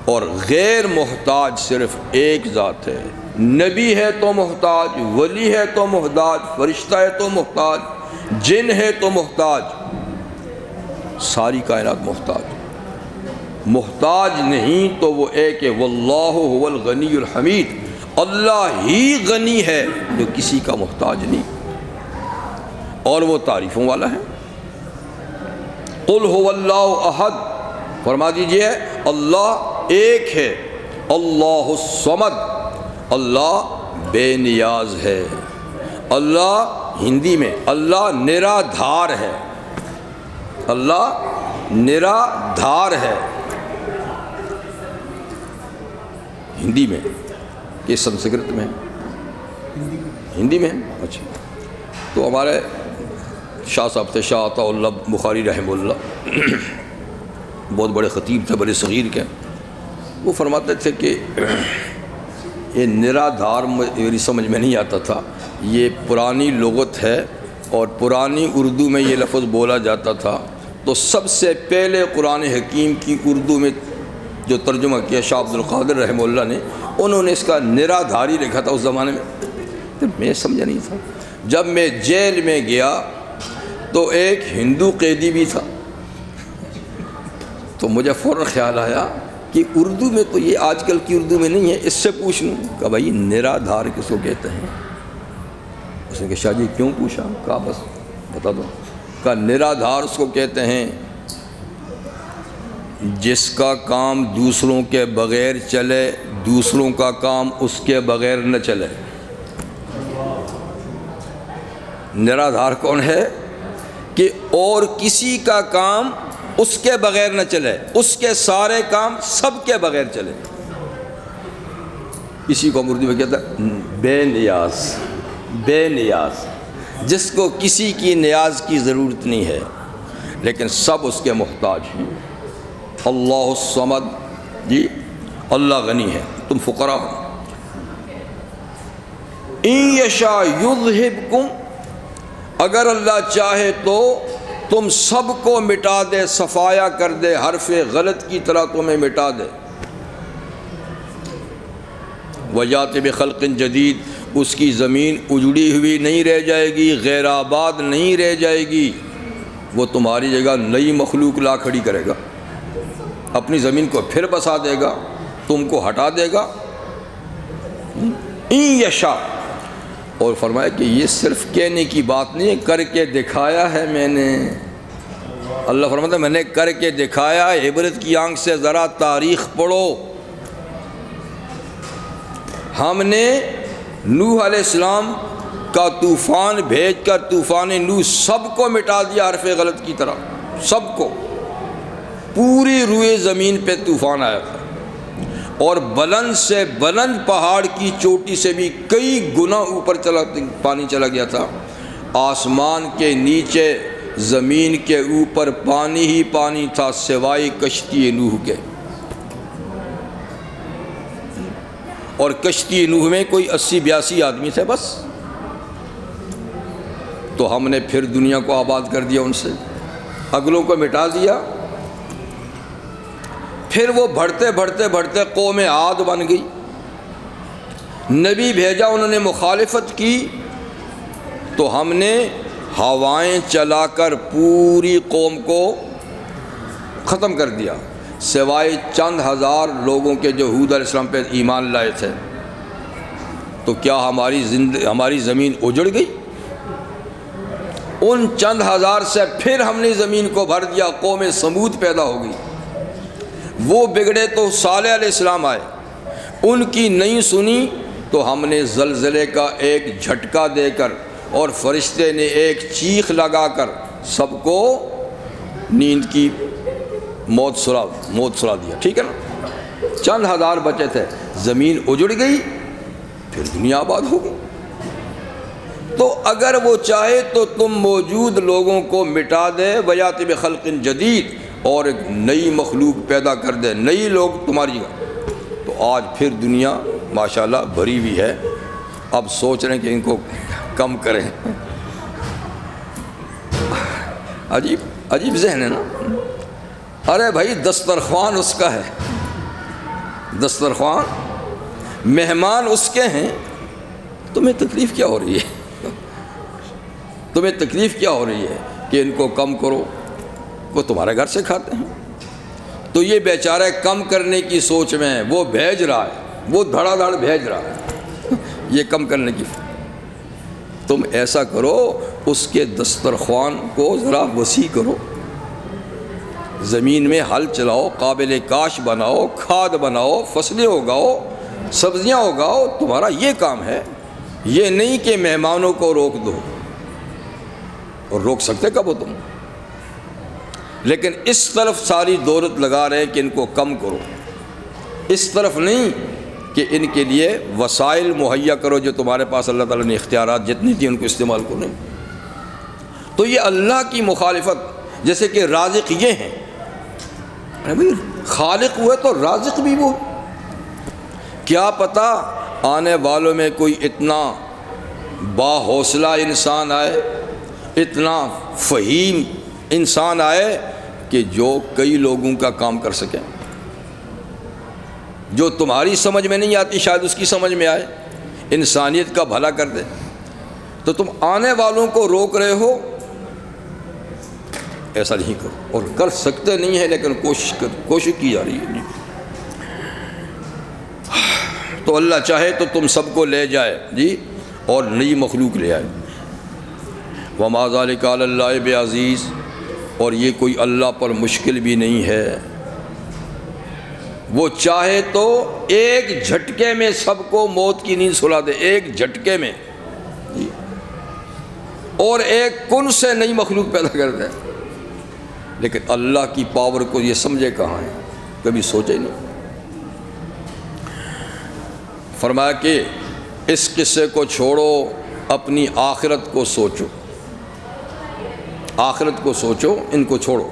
اور غیر محتاج صرف ایک ذات ہے. نبی ہے تو محتاج، ولی ہے تو محتاج، فرشتہ ہے تو محتاج، جن ہے تو محتاج، ساری کائنات محتاج. محتاج نہیں تو وہ ایک ہے، واللہ هو الغنی الحمید. اللہ ہی غنی ہے جو کسی کا محتاج نہیں، اور وہ تعریفوں والا ہے. قل هو اللہ احد، فرما دیجئے اللہ ایک ہے. اللہ الصمد، اللہ بے نیاز ہے. اللہ ہندی میں اللہ نرا دھار ہے، اللہ نرا دھار ہے ہندی میں، کہ سنسکرت میں ہندی میں. اچھا، تو ہمارے شاہ صاحب تھے، شاہ عطا اللہ بخاری رحمہ اللہ، بہت بڑے خطیب تھے، بڑے صغیر کے. وہ فرماتے تھے کہ یہ نرا دھار میری سمجھ میں نہیں آتا تھا، یہ پرانی لغت ہے اور پرانی اردو میں یہ لفظ بولا جاتا تھا. تو سب سے پہلے قرآن حکیم کی اردو میں جو ترجمہ کیا شاہ عبد القادر رحمہ اللہ نے، انہوں نے اس کا نرا دھاری لکھا تھا اس زمانے میں. تو میں سمجھا نہیں تھا. جب میں جیل میں گیا تو ایک ہندو قیدی بھی تھا، تو مجھے فوراً خیال آیا کہ اردو میں تو یہ آج کل کی اردو میں نہیں ہے، اس سے پوچھ لوں. کہا بھائی نرا دھار کس کو کہتے ہیں؟ اس نے کہا شاہ جی کیوں پوچھا؟ کہا بس بتا دو. کہا نرا دھار اس کو کہتے ہیں جس کا کام دوسروں کے بغیر چلے، دوسروں کا کام اس کے بغیر نہ چلے. نرا دھار کون ہے؟ کہ اور کسی کا کام اس کے بغیر نہ چلے، اس کے سارے کام سب کے بغیر چلے. اسی کو اردو میں کہتا ہے بے نیاز. بے نیاز، جس کو کسی کی نیاز کی ضرورت نہیں ہے لیکن سب اس کے محتاج ہیں. اللہ الصمد، جی اللہ غنی ہے، تم فقراء ہو. ان یشاء یذہبکم، اگر اللہ چاہے تو تم سب کو مٹا دے، صفایا کر دے، حرف غلط کی طرح تمہیں مٹا دے. وَيَأْتِ بِخَلْقٍ جدید، اس کی زمین اجڑی ہوئی نہیں رہ جائے گی، غیر آباد نہیں رہ جائے گی، وہ تمہاری جگہ نئی مخلوق لا کھڑی کرے گا، اپنی زمین کو پھر بسا دے گا، تم کو ہٹا دے گا۔ این یشاء، اور فرمایا کہ یہ صرف کہنے کی بات نہیں ہے، کر کے دکھایا ہے میں نے۔ اللہ فرماتا ہے میں نے کر کے دکھایا ہے، عبرت کی آنکھ سے ذرا تاریخ پڑھو۔ ہم نے نوح علیہ السلام کا طوفان بھیج کر طوفان نوح سب کو مٹا دیا حرف غلط کی طرح، سب کو، پوری روئے زمین پہ طوفان آیا تھا، اور بلند سے بلند پہاڑ کی چوٹی سے بھی کئی گنا اوپر پانی چلا گیا تھا۔ آسمان کے نیچے زمین کے اوپر پانی ہی پانی تھا سوائے کشتی نوح کے، اور کشتی نوح میں کوئی 80-82 آدمی تھے بس۔ تو ہم نے پھر دنیا کو آباد کر دیا، ان سے اگلوں کو مٹا دیا۔ پھر وہ بڑھتے بڑھتے بڑھتے قوم عاد بن گئی، نبی بھیجا، انہوں نے مخالفت کی، تو ہم نے ہوائیں چلا کر پوری قوم کو ختم کر دیا، سوائے چند ہزار لوگوں کے جو ہود علیہ السلام پہ ایمان لائے تھے۔ تو کیا ہماری زمین اجڑ گئی؟ ان چند ہزار سے پھر ہم نے زمین کو بھر دیا، قوم سمود پیدا ہو گئی۔ وہ بگڑے تو صالح علیہ السلام آئے، ان کی نہیں سنی تو ہم نے زلزلے کا ایک جھٹکا دے کر اور فرشتے نے ایک چیخ لگا کر سب کو نیند کی موت سلا دیا، ٹھیک ہے نا؟ چند ہزار بچے تھے، زمین اجڑ گئی، پھر دنیا آباد ہو گئی۔ تو اگر وہ چاہے تو تم موجود لوگوں کو مٹا دے، ویات بخلق جدید، اور ایک نئی مخلوق پیدا کر دے، نئی لوگ تمہاری جگہ۔ تو آج پھر دنیا ماشاءاللہ بھری ہوئی ہے، اب سوچ رہے ہیں کہ ان کو کم کریں۔ عجیب ذہن ہے نا؟ ارے بھائی دسترخوان اس کا ہے، دسترخوان مہمان اس کے ہیں، تمہیں تکلیف کیا ہو رہی ہے؟ تمہیں تکلیف کیا ہو رہی ہے کہ ان کو کم کرو؟ وہ تمہارے گھر سے کھاتے ہیں۔ تو یہ بیچارہ کم کرنے کی سوچ میں ہے، وہ بھیج رہا ہے، وہ دھڑا دھڑ بھیج رہا ہے یہ کم کرنے کی۔ تم ایسا کرو، اس کے دسترخوان کو ذرا وسیع کرو، زمین میں ہل چلاؤ، قابل کاش بناؤ، کھاد بناؤ، فصلیں اگاؤ، سبزیاں اگاؤ، تمہارا یہ کام ہے۔ یہ نہیں کہ مہمانوں کو روک دو، اور روک سکتے کب ہو تم؟ لیکن اس طرف ساری دولت لگا رہے کہ ان کو کم کرو، اس طرف نہیں کہ ان کے لیے وسائل مہیا کرو جو تمہارے پاس اللہ تعالیٰ نے اختیارات جتنی تھی ان کو استعمال کرو۔ نہیں، تو یہ اللہ کی مخالفت، جیسے کہ رازق یہ ہیں، ارے بھائی خالق ہوئے تو رازق بھی وہ، کیا پتہ آنے والوں میں کوئی اتنا باحوصلہ انسان آئے، اتنا فہیم انسان آئے کہ جو کئی لوگوں کا کام کر سکے، جو تمہاری سمجھ میں نہیں آتی شاید اس کی سمجھ میں آئے، انسانیت کا بھلا کر دے۔ تو تم آنے والوں کو روک رہے ہو، ایسا نہیں کرو، اور کر سکتے نہیں ہے لیکن کوشش کی جا رہی ہے۔ تو اللہ چاہے تو تم سب کو لے جائے جی، اور نئی مخلوق لے آئے۔ وما ذلک علی اللہ بعزیز، اور یہ کوئی اللہ پر مشکل بھی نہیں ہے، وہ چاہے تو ایک جھٹکے میں سب کو موت کی نیند سلا دے، ایک جھٹکے میں، اور ایک کن سے نئی مخلوق پیدا کر دے۔ لیکن اللہ کی پاور کو یہ سمجھے کہاں ہے، کبھی سوچے ہی نہیں۔ فرمایا کہ اس قصے کو چھوڑو، اپنی آخرت کو سوچو، آخرت کو سوچو، ان کو چھوڑو۔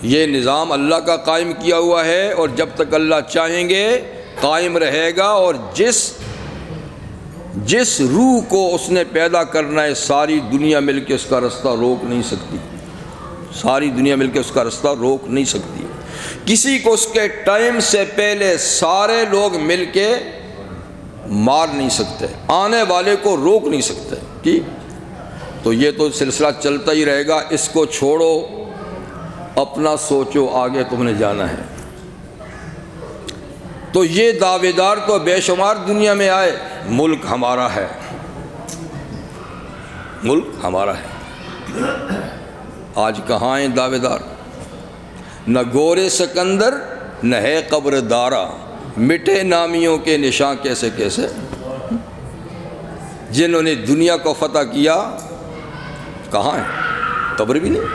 یہ نظام اللہ کا قائم کیا ہوا ہے، اور جب تک اللہ چاہیں گے قائم رہے گا، اور جس روح کو اس نے پیدا کرنا ہے ساری دنیا مل کے اس کا رستہ روک نہیں سکتی، ساری دنیا مل کے اس کا رستہ روک نہیں سکتی۔ کسی کو اس کے ٹائم سے پہلے سارے لوگ مل کے مار نہیں سکتے، آنے والے کو روک نہیں سکتے. ٹھیک، تو یہ تو سلسلہ چلتا ہی رہے گا. اس کو چھوڑو، اپنا سوچو آگے تم نے جانا ہے. تو یہ دعوے دار تو بے شمار دنیا میں آئے. ملک ہمارا ہے، ملک ہمارا ہے. آج کہاں ہیں دعوے دار؟ نہ گورے سکندر نہ ہے قبر دارا، مٹے نامیوں کے نشاں کیسے کیسے. جنہوں نے دنیا کو فتح کیا کہاں ہیں؟ قبر بھی نہیں.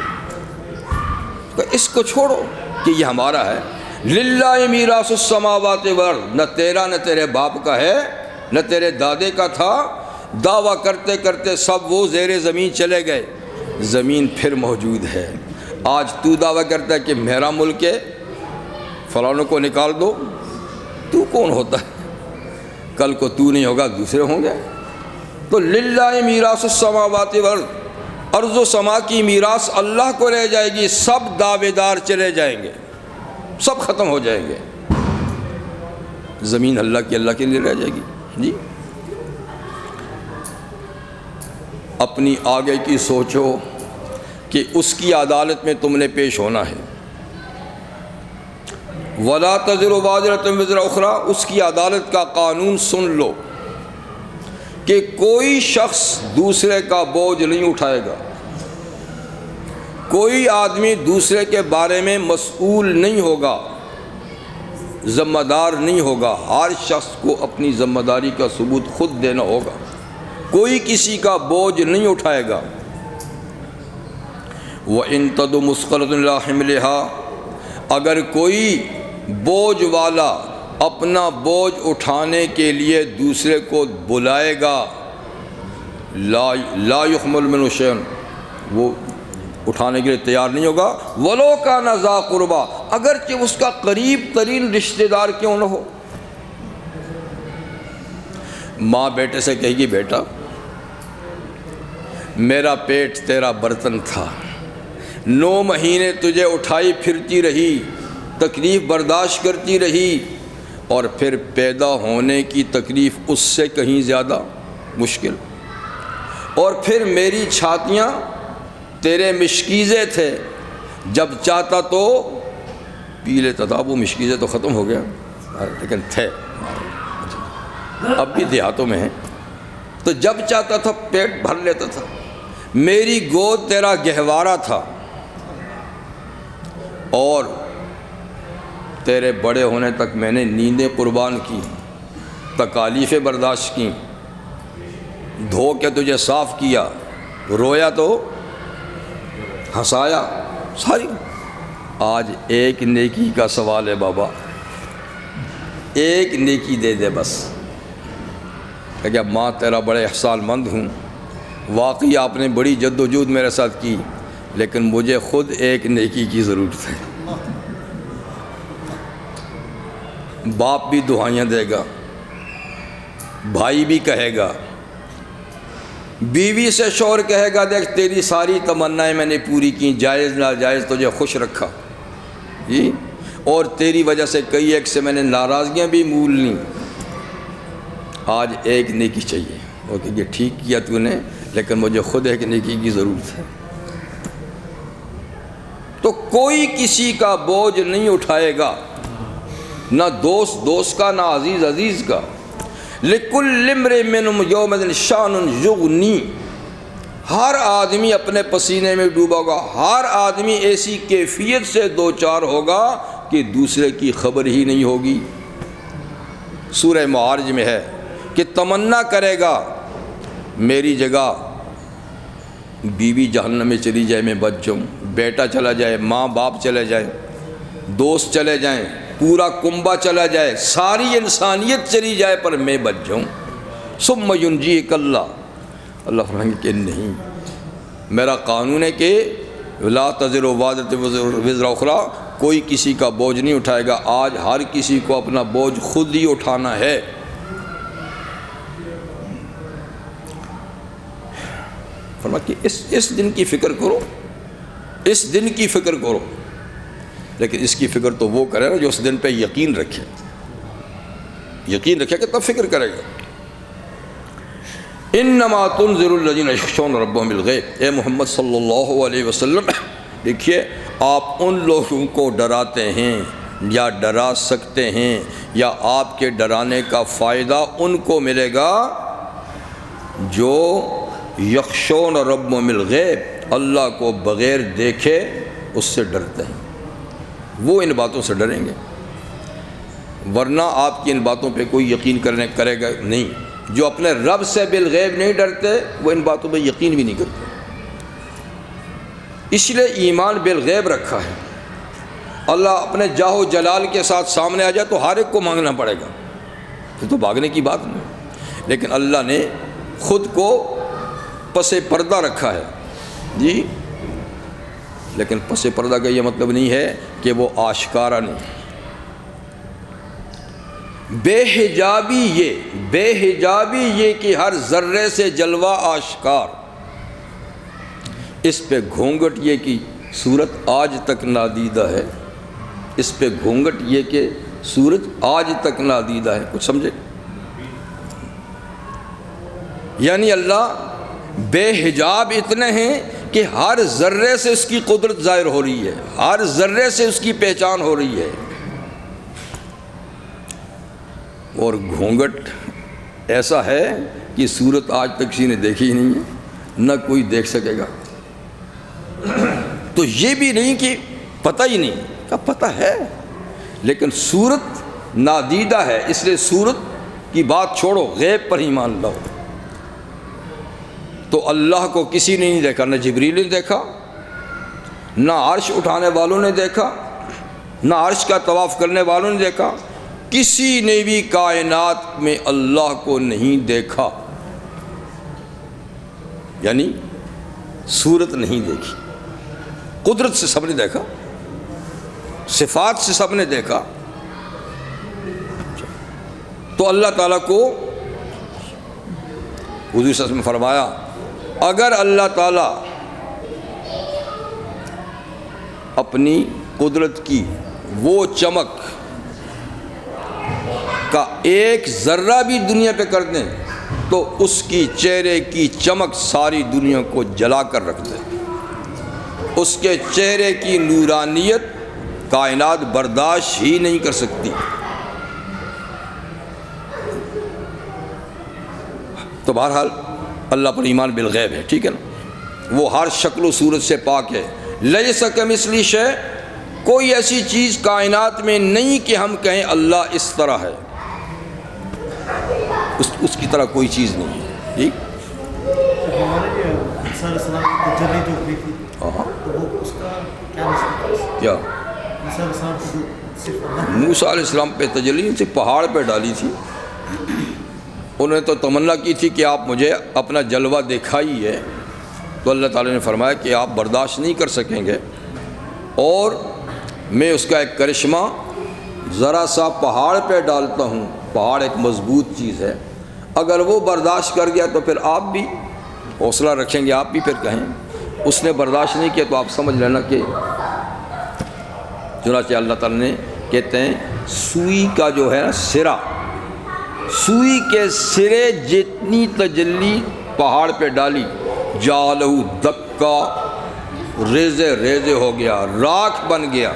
تو اس کو چھوڑو کہ یہ ہمارا ہے. للہ میراث السماوات والارض، نہ تیرا نہ تیرے باپ کا ہے نہ تیرے دادے کا تھا. دعویٰ کرتے کرتے سب وہ زیر زمین چلے گئے، زمین پھر موجود ہے. آج تو دعویٰ کرتا ہے کہ میرا ملک ہے، فلانوں کو نکال دو. تو کون ہوتا ہے؟ کل کو تو نہیں ہوگا، دوسرے ہوں گے. تو للہ میراث السماوات والارض، ارض و سما کی میراث اللہ کو رہ جائے گی. سب دعوے دار چلے جائیں گے، سب ختم ہو جائیں گے. زمین اللہ کے لیے رہ جائے گی. جی اپنی آگے کی سوچو کہ اس کی عدالت میں تم نے پیش ہونا ہے. وَلَا تَزِرُ وَازِرَةٌ وِزْرَ أُخْرَىٰ، اس کی عدالت کا قانون سن لو کہ کوئی شخص دوسرے کا بوجھ نہیں اٹھائے گا. کوئی آدمی دوسرے کے بارے میں مسئول نہیں ہوگا، ذمہ دار نہیں ہوگا. ہر شخص کو اپنی ذمہ داری کا ثبوت خود دینا ہوگا. کوئی کسی کا بوجھ نہیں اٹھائے گا. وَإِن تَدُ مُثْقَلَةٌ إِلَىٰ حِمْلِهَا، اگر کوئی بوجھ والا اپنا بوجھ اٹھانے کے لیے دوسرے کو بلائے گا، لا يحمل منه شيء، وہ اٹھانے کے لیے تیار نہیں ہوگا. وَلَوْ كَانَ ذَا قُرْبَىٰ، اگرچہ اس کا قریب ترین رشتہ دار کیوں نہ ہو. ماں بیٹے سے کہے گی بیٹا میرا پیٹ تیرا برتن تھا، 9 مہینے تجھے اٹھائی پھرتی رہی، تکلیف برداشت کرتی رہی، اور پھر پیدا ہونے کی تکلیف اس سے کہیں زیادہ مشکل. اور پھر میری چھاتیاں تیرے مشکیزے تھے، جب چاہتا تو پی لیتا تھا. وہ مشکیزے تو ختم ہو گیا لیکن تھے، اب بھی دیہاتوں میں ہیں. تو جب چاہتا تھا پیٹ بھر لیتا تھا. میری گود تیرا گہوارہ تھا، اور تیرے بڑے ہونے تک میں نے نیندیں قربان کی، تکالیفیں برداشت کیں، دھو کے تجھے صاف کیا، رویا تو ہنسایا، ساری. آج ایک نیکی کا سوال ہے بابا، ایک نیکی دے دے بس. کہ ماں تیرا بڑے احسان مند ہوں، واقعی آپ نے بڑی جد و جہد میرے ساتھ کی، لیکن مجھے خود ایک نیکی کی ضرورت ہے. باپ بھی دعائیاں دے گا، بھائی بھی کہے گا، بیوی سے شوہر کہے گا دیکھ تیری ساری تمنائیں میں نے پوری کی، جائز ناجائز تجھے خوش رکھا جی، اور تیری وجہ سے کئی ایک سے میں نے ناراضگیاں بھی مول لیں. آج ایک نیکی چاہیے. وہ کہ ٹھیک کیا تو نے، لیکن مجھے خود ایک نیکی کی ضرورت ہے. تو کوئی کسی کا بوجھ نہیں اٹھائے گا، نہ دوست دوست کا، نہ عزیز عزیز کا. لِكُلِّ امْرِئٍ مِّنْهُمْ يَوْمَئِذٍ شَأْنٌ يُغْنِيهِ، ہر آدمی اپنے پسینے میں ڈوبا ہوگا. ہر آدمی ایسی کیفیت سے دوچار ہوگا کہ دوسرے کی خبر ہی نہیں ہوگی. سورہ معارج میں ہے کہ تمنا کرے گا میری جگہ بیوی جہنم میں چلی جائے میں بچ جاؤں، بیٹا چلا جائے، ماں باپ چلے جائیں، دوست چلے جائیں، پورا کنبہ چلا جائے، ساری انسانیت چلی جائے، پر میں بچ جاؤں. ثم ينجيك اللہ فرمائیں گے کہ نہیں، میرا قانون ہے کہ لا تزر وازرة وزر اخرى، کوئی کسی کا بوجھ نہیں اٹھائے گا. آج ہر کسی کو اپنا بوجھ خود ہی اٹھانا ہے. فرمایا کہ اس دن کی فکر کرو، اس دن کی فکر کرو، لیکن اس کی فکر تو وہ کرے نا جو اس دن پہ یقین رکھے. یقین رکھے کہ تب فکر کرے گا. انما تنذر الذین یخشون ربهم بالغیب، اے محمد صلی اللہ علیہ وسلم دیکھیے آپ ان لوگوں کو ڈراتے ہیں یا ڈرا سکتے ہیں یا آپ کے ڈرانے کا فائدہ ان کو ملے گا جو یخشون ربهم بالغیب، اللہ کو بغیر دیکھے اس سے ڈرتے ہیں، وہ ان باتوں سے ڈریں گے، ورنہ آپ کی ان باتوں پہ کوئی یقین کرے گا نہیں۔ جو اپنے رب سے بالغیب نہیں ڈرتے وہ ان باتوں پہ یقین بھی نہیں کرتے، اس لیے ایمان بالغیب رکھا ہے۔ اللہ اپنے جاہ و جلال کے ساتھ سامنے آ جائے تو ہر ایک کو مانگنا پڑے گا، پھر تو بھاگنے کی بات نہیں، لیکن اللہ نے خود کو پس پردہ رکھا ہے جی، لیکن پس پردہ کا یہ مطلب نہیں ہے کہ وہ آشکارا نہیں، بے حجابی یہ کہ ہر ذرے سے جلوہ آشکار، اس پہ گھونگٹ یہ کہ صورت آج تک نادیدہ ہے، اس پہ گھونگٹ یہ کہ سورج آج تک نادیدہ ہے، کچھ سمجھے؟ یعنی اللہ بے حجاب اتنے ہیں کہ ہر ذرے سے اس کی قدرت ظاہر ہو رہی ہے، ہر ذرے سے اس کی پہچان ہو رہی ہے، اور گھونگٹ ایسا ہے کہ صورت آج تک کسی نے دیکھی ہی نہیں ہے، نہ کوئی دیکھ سکے گا۔ تو یہ بھی نہیں کہ پتہ ہی نہیں، کا پتہ ہے لیکن صورت نادیدہ ہے، اس لیے صورت کی بات چھوڑو، غیب پر ایمان لاؤ۔ تو اللہ کو کسی نے نہیں دیکھا، نہ جبریل نے دیکھا، نہ عرش اٹھانے والوں نے دیکھا، نہ عرش کا طواف کرنے والوں نے دیکھا، کسی نے بھی کائنات میں اللہ کو نہیں دیکھا، یعنی صورت نہیں دیکھی، قدرت سے سب نے دیکھا، صفات سے سب نے دیکھا۔ تو اللہ تعالیٰ کو حضور صلی اللہ علیہ وسلم نے فرمایا اگر اللہ تعالیٰ اپنی قدرت کی وہ چمک کا ایک ذرہ بھی دنیا پہ کر دیں تو اس کی چہرے کی چمک ساری دنیا کو جلا کر رکھ دے، اس کے چہرے کی نورانیت کائنات برداشت ہی نہیں کر سکتی۔ تو بہرحال اللہ پر ایمان بالغیب ہے، ٹھیک ہے نا، وہ ہر شکل و صورت سے پاک ہے۔ لیس کمثلہ شیء، کوئی ایسی چیز کائنات میں نہیں کہ ہم کہیں اللہ اس طرح ہے، اس کی طرح کوئی چیز نہیں ہے، ٹھیک؟ کیا موسیٰ علیہ السلام پہ تجلی سے پہاڑ پہ ڈالی تھی، انہوں نے تو تمنا کی تھی کہ آپ مجھے اپنا جلوہ دکھائیے، تو اللہ تعالیٰ نے فرمایا کہ آپ برداشت نہیں کر سکیں گے، اور میں اس کا ایک کرشمہ ذرا سا پہاڑ پہ ڈالتا ہوں، پہاڑ ایک مضبوط چیز ہے، اگر وہ برداشت کر گیا تو پھر آپ بھی حوصلہ رکھیں گے، آپ بھی پھر کہیں، اس نے برداشت نہیں کیا تو آپ سمجھ لینا کہ چنانچہ اللہ تعالیٰ نے کہتے ہیں سوئی کا جو ہے نا سرا، سوئی کے سرے جتنی تجلی پہاڑ پہ ڈالی جعلہ دکا، ریزے ریزے ہو گیا، راکھ بن گیا،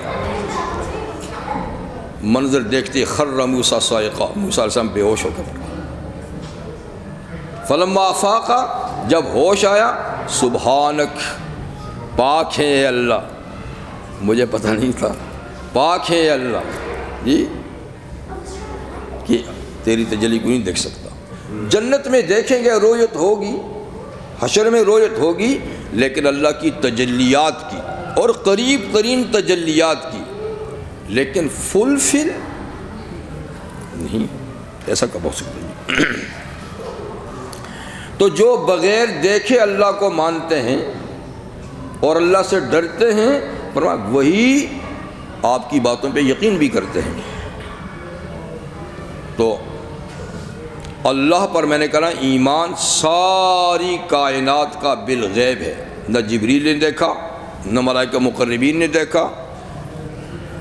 منظر دیکھتے خر موسیٰ صاعقہ، موسیٰ علیہ السلام بے ہوش ہو کر، فلما افاق، جب ہوش آیا، سبحانک، پاک ہے اے اللہ، مجھے پتہ نہیں تھا، پاک ہے اے اللہ جی کہ تیری تجلی کو نہیں دیکھ سکتا۔ جنت میں دیکھیں گے رویت ہوگی، حشر میں رویت ہوگی، لیکن اللہ کی تجلیات کی اور قریب ترین تجلیات کی، لیکن فل نہیں، ایسا کب ہو سکتا ہے؟ تو جو بغیر دیکھے اللہ کو مانتے ہیں اور اللہ سے ڈرتے ہیں، وہی آپ کی باتوں پہ یقین بھی کرتے ہیں۔ تو اللہ پر میں نے کہا ایمان ساری کائنات کا بالغیب ہے، نہ جبریل نے دیکھا، نہ ملائکہ مقربین نے دیکھا،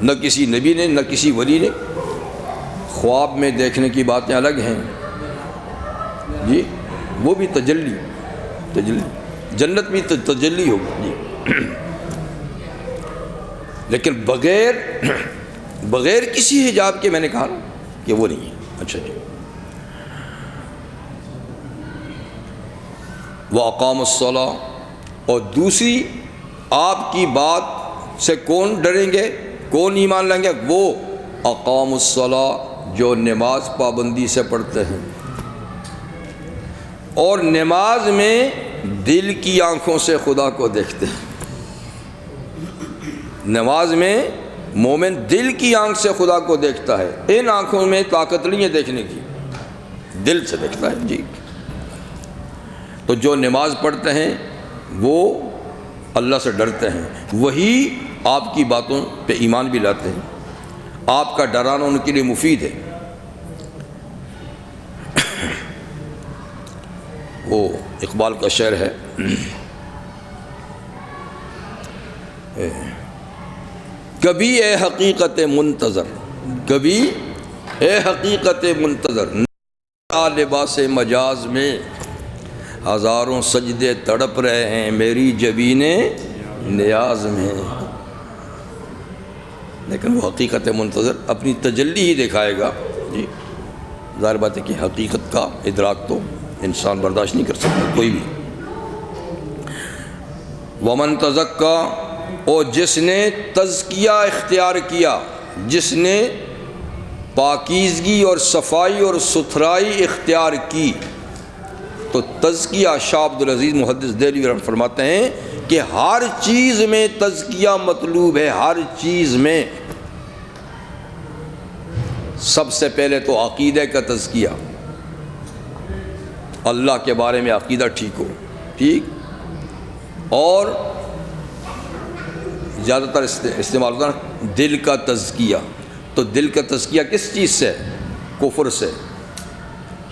نہ کسی نبی نے، نہ کسی ولی نے۔ خواب میں دیکھنے کی باتیں الگ ہیں جی، وہ بھی تجلی جنت بھی تجلی ہوگی جی، لیکن بغیر کسی حجاب کے میں نے کہا نا کہ وہ نہیں ہے۔ اچھا جی، وَأَقَامُ الصَّلَاةَ، اور دوسری آپ کی بات سے کون ڈریں گے، کون ایمان لائیں گے؟ وہ اقام الصلاۃ، جو نماز پابندی سے پڑھتے ہیں، اور نماز میں دل کی آنکھوں سے خدا کو دیکھتے ہیں۔ نماز میں مومن دل کی آنکھ سے خدا کو دیکھتا ہے، ان آنکھوں میں طاقت نہیں ہے دیکھنے کی، دل سے دیکھتا ہے جی۔ تو جو نماز پڑھتے ہیں وہ اللہ سے ڈرتے ہیں، وہی آپ کی باتوں پہ ایمان بھی لاتے ہیں، آپ کا ڈرانا ان کے لیے مفید ہے۔ وہ اقبال کا شعر ہے، کبھی اے حقیقت منتظر، کبھی اے حقیقت منتظر، لباس مجاز میں ہزاروں سجدے تڑپ رہے ہیں میری جبین نیاز میں۔ لیکن وہ حقیقت منتظر اپنی تجلی ہی دکھائے گا جی، ظاہر بات ہے کہ حقیقت کا ادراک تو انسان برداشت نہیں کر سکتا کوئی بھی۔ ومن تزکا، اور جس نے تزکیہ اختیار کیا، جس نے پاکیزگی اور صفائی اور ستھرائی اختیار کی، تو تزکیہ، شاہ عبدالعزیز محدث دہلوی رحمۃ فرماتے ہیں کہ ہر چیز میں تزکیہ مطلوب ہے، ہر چیز میں۔ سب سے پہلے تو عقیدہ کا تزکیہ، اللہ کے بارے میں عقیدہ ٹھیک ہو، ٹھیک، اور زیادہ تر استعمال ہوتا ہے دل کا تزکیہ۔ تو دل کا تزکیہ کس چیز سے؟ کفر سے،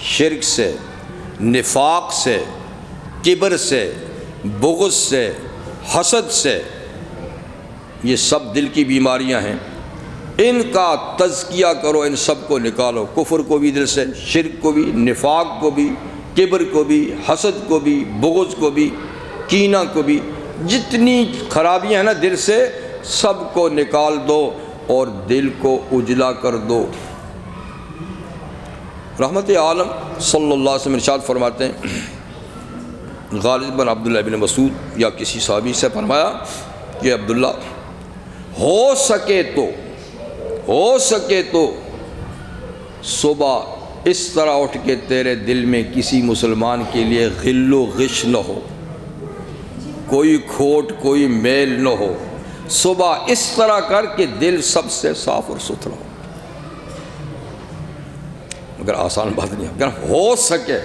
شرک سے، نفاق سے، کبر سے، بغض سے، حسد سے، یہ سب دل کی بیماریاں ہیں، ان کا تزکیہ کرو، ان سب کو نکالو، کفر کو بھی دل سے، شرک کو بھی، نفاق کو بھی، کبر کو بھی، حسد کو بھی، بغض کو بھی، کینہ کو بھی، جتنی خرابیاں ہیں نا دل سے، سب کو نکال دو اور دل کو اجلا کر دو۔ رحمت عالم صلی اللہ علیہ وسلم ارشاد فرماتے ہیں، غالب بن عبداللہ بن مسعود یا کسی صحابی سے فرمایا کہ عبداللہ، ہو سکے تو صبح اس طرح اٹھ کے تیرے دل میں کسی مسلمان کے لیے غل و غش نہ ہو، کوئی کھوٹ، کوئی میل نہ ہو، صبح اس طرح کر کے دل سب سے صاف اور ستھرا ہو۔ مگر آسان بات نہیں ہے، اگر ہو سکے،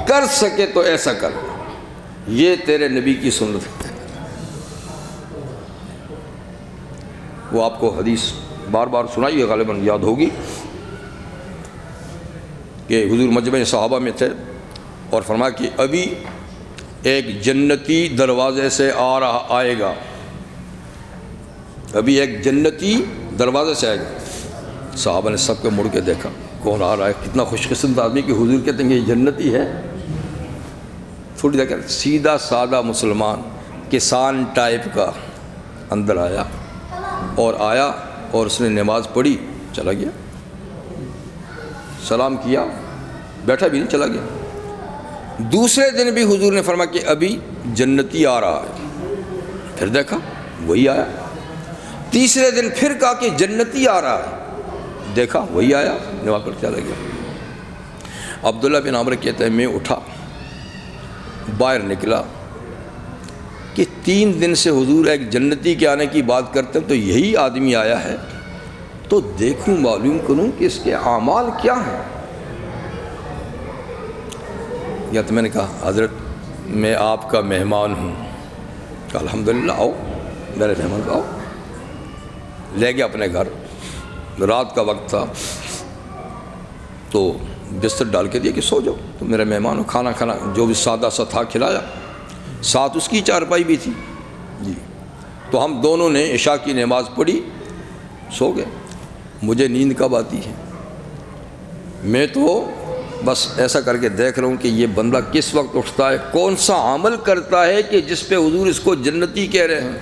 کر سکے تو ایسا کر، یہ تیرے نبی کی سنت ہے۔ وہ آپ کو حدیث بار بار سنائی ہے، غالباً یاد ہوگی، کہ حضور مجمع صحابہ میں تھے اور فرمایا کہ ابھی ایک جنتی دروازے سے آئے گا، ابھی ایک جنتی دروازے سے آئے گا۔ صحابہ نے سب کو مڑ کے دیکھا، کون آ رہا ہے؟ کتنا خوش قسمت آدمی کہ حضور کہتے ہیں یہ جنتی ہے۔ تھوڑی دیر سیدھا سادہ مسلمان، کسان ٹائپ کا اندر آیا اور اس نے نماز پڑھی، چلا گیا، سلام کیا، بیٹھا بھی نہیں، چلا گیا۔ دوسرے دن بھی حضور نے فرمایا کہ ابھی جنتی آ رہا ہے، پھر دیکھا وہی آیا۔ تیسرے دن پھر کہا کہ جنتی آ رہا ہے، دیکھا وہی آیا، نماز پڑھ چلا گیا۔ عبداللہ بن عمر کہتے ہیں میں اٹھا، باہر نکلا کہ 3 دن سے حضور ایک جنتی کے آنے کی بات کرتے ہیں، تو یہی آدمی آیا ہے، تو دیکھوں، معلوم کروں کہ اس کے اعمال کیا ہیں۔ یا تو میں نے کہا حضرت میں آپ کا مہمان ہوں، کہ الحمدللہ آؤ، میرے مہمان کو آؤ۔ لے گیا اپنے گھر، رات کا وقت تھا، تو بستر ڈال کے دیا کہ سو جاؤ، تو میرے مہمان ہو، کھانا جو بھی سادہ سا تھا کھلایا، ساتھ اس کی چارپائی بھی تھی جی۔ تو ہم دونوں نے عشاء کی نماز پڑھی، سو گئے۔ مجھے نیند کب آتی ہے؟ میں تو بس ایسا کر کے دیکھ رہا ہوں کہ یہ بندہ کس وقت اٹھتا ہے، کون سا عمل کرتا ہے کہ جس پہ حضور اس کو جنتی کہہ رہے ہیں۔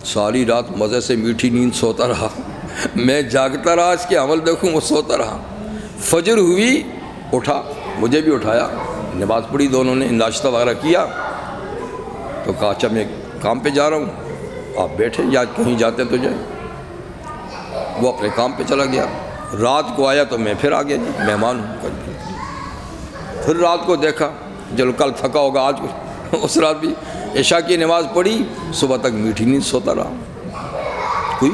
ساری رات مزے سے میٹھی نیند سوتا رہا، میں جاگتا رہا، اس کے عمل دیکھوں، وہ سوتا رہا۔ فجر ہوئی، اٹھا، مجھے بھی اٹھایا، نماز پڑھی، دونوں نے ناشتہ وغیرہ کیا، تو کہا اچھا میں کام پہ جا رہا ہوں، آپ بیٹھے یا کہیں جاتے تو جائیں۔ وہ اپنے کام پہ چلا گیا۔ رات کو آیا تو میں پھر آ گیا، جی مہمان ہوں۔ پھر رات کو دیکھا، چلو کل تھکا ہوگا، آج اس رات بھی عشاء کی نماز پڑھی، صبح تک میٹھی نیند سوتا رہا۔ کوئی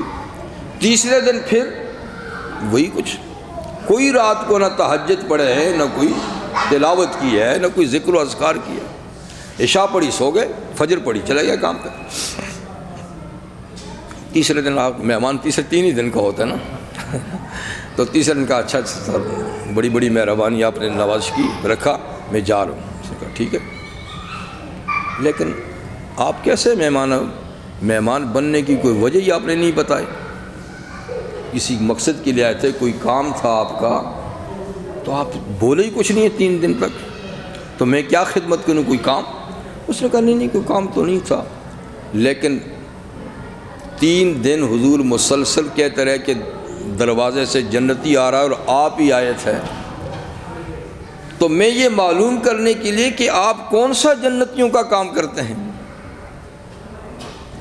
تیسرے دن پھر وہی کچھ، کوئی رات کو نہ تہجد پڑھے ہے، نہ کوئی تلاوت کی ہے، نہ کوئی ذکر و اذکار کیا۔ عشاء پڑھی سو گئے، فجر پڑھی چلے گئے کام پہ۔ تیسرے دن آپ مہمان تین ہی دن کا ہوتا ہے نا، تو تیسرے دن کا اچھا سر بڑی بڑی مہربانی آپ نے نواز کی، رکھا، میں جا رہا ہوں۔ اس نے کہا ٹھیک ہے، لیکن آپ کیسے مہمان بننے کی کوئی وجہ ہی آپ نے نہیں بتائی، کسی مقصد کے لیے آئے تھے، کوئی کام تھا آپ کا، تو آپ بولے ہی کچھ نہیں ہے 3 دن تک، تو میں کیا خدمت کروں، کوئی کام؟ اس نے کہا نہیں کوئی کام تو نہیں تھا، لیکن 3 دن حضور مسلسل کہتے رہے کہ دروازے سے جنتی آ رہا ہے اور آپ ہی آئے تھے، تو میں یہ معلوم کرنے کے لیے کہ آپ کون سا جنتیوں کا کام کرتے ہیں۔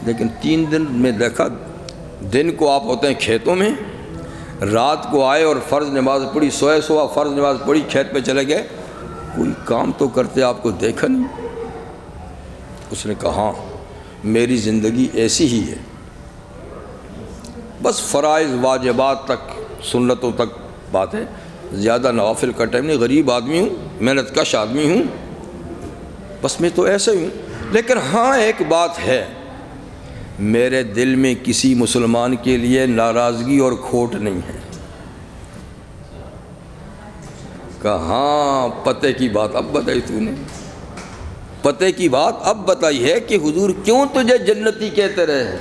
لیکن 3 دن میں دیکھا، دن کو آپ ہوتے ہیں کھیتوں میں، رات کو آئے اور فرض نماز پڑھی، سوئے سوا فرض نماز پڑھی، کھیت پہ چلے گئے، کوئی کام تو کرتے آپ کو دیکھا نہیں۔ اس نے کہا ہاں میری زندگی ایسی ہی ہے، بس فرائض واجبات تک، سنتوں تک بات ہے، زیادہ نوافل کا ٹائم نہیں، غریب آدمی ہوں، محنت کش آدمی ہوں، بس میں تو ایسے ہی ہوں۔ لیکن ہاں ایک بات ہے، میرے دل میں کسی مسلمان کے لیے ناراضگی اور کھوٹ نہیں ہے۔ کہا ہاں پتے کی بات اب بتائی تو نے، پتے کی بات اب بتائی ہے کہ حضور کیوں تجھے جنتی کہتے رہے،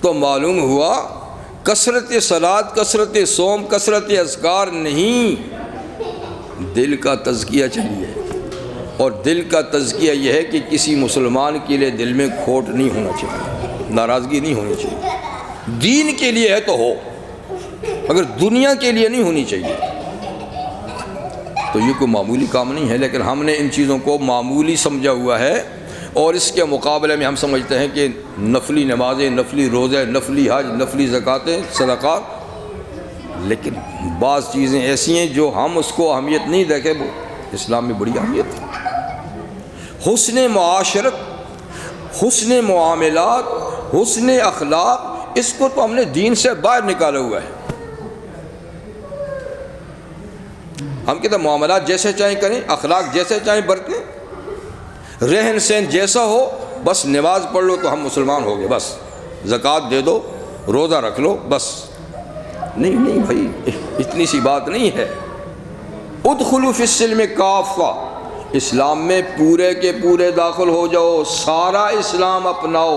تو معلوم ہوا کثرت صلاۃ، کثرت صوم، کثرت اذکار نہیں، دل کا تزکیہ چاہیے، اور دل کا تزکیہ یہ ہے کہ کسی مسلمان کے لیے دل میں کھوٹ نہیں ہونا چاہیے، ناراضگی نہیں ہونی چاہیے، دین کے لیے ہے تو ہو، اگر دنیا کے لیے نہیں ہونی چاہیے۔ تو یہ کوئی معمولی کام نہیں ہے، لیکن ہم نے ان چیزوں کو معمولی سمجھا ہوا ہے، اور اس کے مقابلے میں ہم سمجھتے ہیں کہ نفلی نمازیں، نفلی روزے، نفلی حج، نفلی زکاتیں، صدقات، لیکن بعض چیزیں ایسی ہیں جو ہم اس کو اہمیت نہیں دیکھیں، وہ اسلام میں بڑی اہمیت ہے۔ حسن معاشرت، حسن معاملات، حسن اخلاق، اس کو تو ہم نے دین سے باہر نکالا ہوا ہے۔ ہم کہتے ہیں معاملات جیسے چاہیں کریں، اخلاق جیسے چاہیں برتیں، رہن سہن جیسا ہو، بس نماز پڑھ لو تو ہم مسلمان ہو گئے، بس زکوٰۃ دے دو، روزہ رکھ لو، بس۔ نہیں بھائی، اتنی سی بات نہیں ہے۔ ادخلوا فی السلم کافہ، اسلام میں پورے کے پورے داخل ہو جاؤ، سارا اسلام اپناؤ۔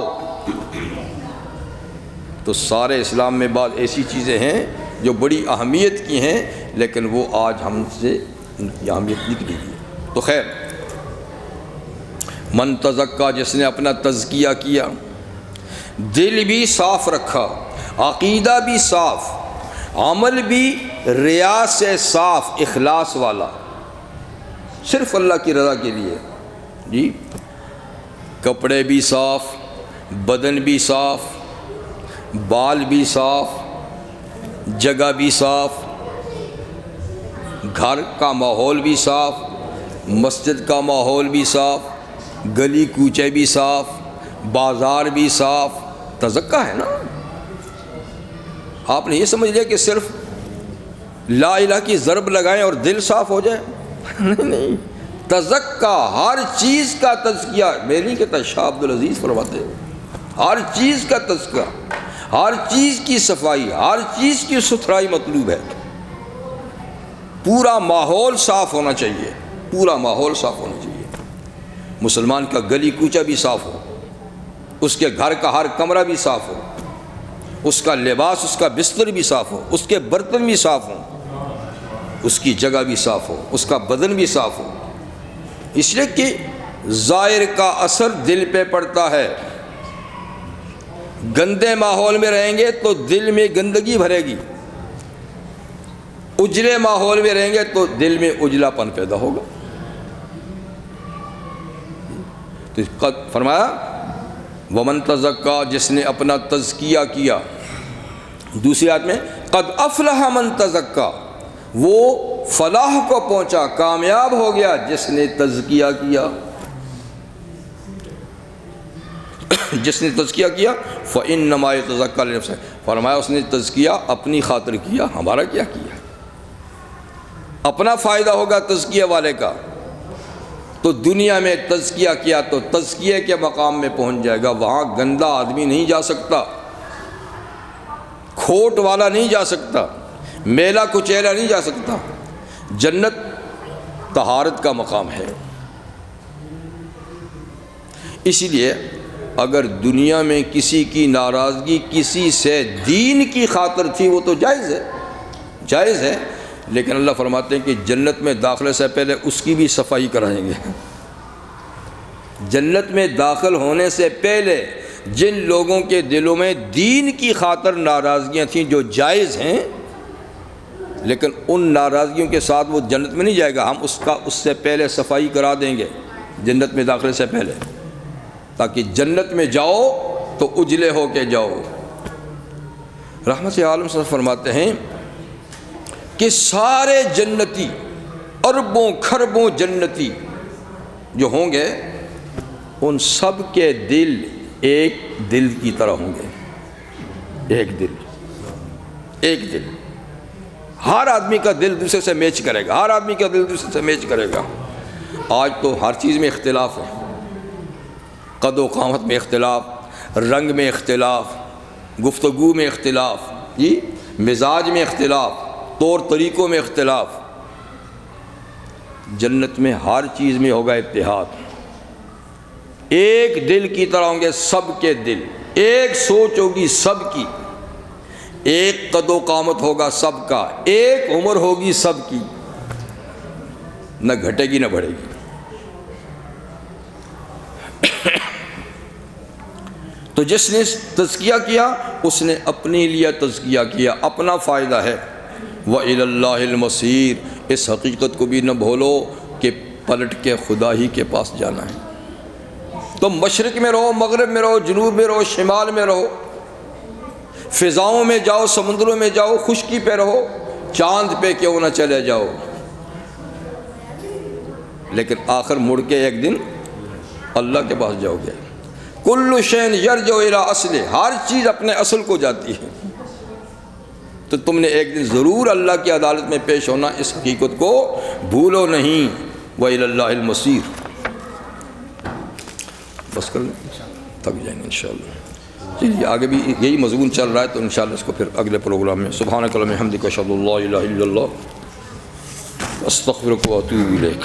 تو سارے اسلام میں بعض ایسی چیزیں ہیں جو بڑی اہمیت کی ہیں، لیکن وہ آج ہم سے ان کی اہمیت نکلی ہے۔ تو خیر، من تزکا، جس نے اپنا تزکیہ کیا، دل بھی صاف رکھا، عقیدہ بھی صاف، عمل بھی ریا سے صاف، اخلاص والا، صرف اللہ کی رضا کے لیے، جی، کپڑے بھی صاف، بدن بھی صاف، بال بھی صاف، جگہ بھی صاف، گھر کا ماحول بھی صاف، مسجد کا ماحول بھی صاف، گلی کوچے بھی صاف، بازار بھی صاف، تزکیہ ہے نا۔ آپ نے یہ سمجھ لیا کہ صرف لا الہ کی ضرب لگائیں اور دل صاف ہو جائے، نہیں، تزکیہ، ہر چیز کا تزکیہ، میں نہیں کہتا، شاہ عبدالعزیز فرماتے ہیں ہر چیز کا تزکیہ، ہر چیز کی صفائی، ہر چیز کی ستھرائی مطلوب ہے۔ پورا ماحول صاف ہونا چاہیے، پورا ماحول صاف ہونا چاہیے، مسلمان کا گلی کوچہ بھی صاف ہو، اس کے گھر کا ہر کمرہ بھی صاف ہو، اس کا لباس، اس کا بستر بھی صاف ہو، اس کے برتن بھی صاف ہوں، اس کی جگہ بھی صاف ہو، اس کا بدن بھی صاف ہو، اس لیے کہ ظاہر کا اثر دل پہ پڑتا ہے۔ گندے ماحول میں رہیں گے تو دل میں گندگی بھرے گی، اجلے ماحول میں رہیں گے تو دل میں اجلا پن پیدا ہوگا۔ تو قد فرمایا ومن تزکا، جس نے اپنا تزکیہ کیا۔ دوسری آیت میں قد افلح من تزکا، وہ فلاح کو پہنچا، کامیاب ہو گیا جس نے تزکیہ کیا۔ جس نے تزکیہ کیا فإنما يتزکى لنفسہ، فرمایا اس نے تزکیہ اپنی خاطر کیا، ہمارا کیا کیا؟ اپنا فائدہ ہوگا تزکیہ والے کا، تو دنیا میں تزکیہ کیا تو تزکیہ کے مقام میں پہنچ جائے گا، وہاں گندا آدمی نہیں جا سکتا، کھوٹ والا نہیں جا سکتا، میلا کچیلا نہیں جا سکتا۔ جنت طہارت کا مقام ہے۔ اسی لیے اگر دنیا میں کسی کی ناراضگی کسی سے دین کی خاطر تھی وہ تو جائز ہے، جائز ہے، لیکن اللہ فرماتے ہیں کہ جنت میں داخلے سے پہلے اس کی بھی صفائی کرائیں گے۔ جنت میں داخل ہونے سے پہلے جن لوگوں کے دلوں میں دین کی خاطر ناراضگیاں تھیں جو جائز ہیں، لیکن ان ناراضگیوں کے ساتھ وہ جنت میں نہیں جائے گا، ہم اس سے پہلے صفائی کرا دیں گے جنت میں داخلے سے پہلے، تاکہ جنت میں جاؤ تو اجلے ہو کے جاؤ۔ رحمت عالم صلی اللہ فرماتے ہیں کہ سارے جنتی، اربوں کھربوں جنتی جو ہوں گے، ان سب کے دل ایک دل کی طرح ہوں گے، ایک دل، ایک دل۔ ہر آدمی کا دل دوسرے سے میچ کرے گا، ہر آدمی کا دل دوسرے سے میچ کرے گا۔ آج تو ہر چیز میں اختلاف ہے، قد و قامت میں اختلاف، رنگ میں اختلاف، گفتگو میں اختلاف، جی مزاج میں اختلاف، طور طریقوں میں اختلاف۔ جنت میں ہر چیز میں ہوگا اتحاد، ایک دل کی طرح ہوں گے سب کے دل، ایک سوچ ہوگی سب کی، ایک قد و قامت ہوگا سب کا، ایک عمر ہوگی سب کی، نہ گھٹے گی نہ بڑھے گی۔ تو جس نے تزکیہ کیا اس نے اپنے لیے تزکیہ کیا، اپنا فائدہ ہے۔ وَإِلَى اللَّهِ الْمَصِيرُ، اس حقیقت کو بھی نہ بھولو کہ پلٹ کے خدا ہی کے پاس جانا ہے۔ تم مشرق میں رہو، مغرب میں رہو، جنوب میں رہو، شمال میں رہو، فضاؤں میں جاؤ، سمندروں میں جاؤ، خشکی پہ رہو، چاند پہ کیوں نہ چلے جاؤ، لیکن آخر مڑ کے ایک دن اللہ کے پاس جاؤ گے۔ کل شین یرجع الی اصلہ، ہر چیز اپنے اصل کو جاتی ہے، تو تم نے ایک دن ضرور اللہ کی عدالت میں پیش ہونا، اس حقیقت کو بھولو نہیں۔ وَإِلَى اللَّهِ الْمَصِيرُ۔ بس کر لیں، تھک جائیں گے انشاءاللہ۔ چلیے آگے بھی یہی مضمون چل رہا ہے، تو انشاءاللہ اس کو پھر اگلے پروگرام میں۔ سبحانک اللہم وبحمدک، اشہد ان لا الہ الا اللہ، استغفرک واتوب الیک۔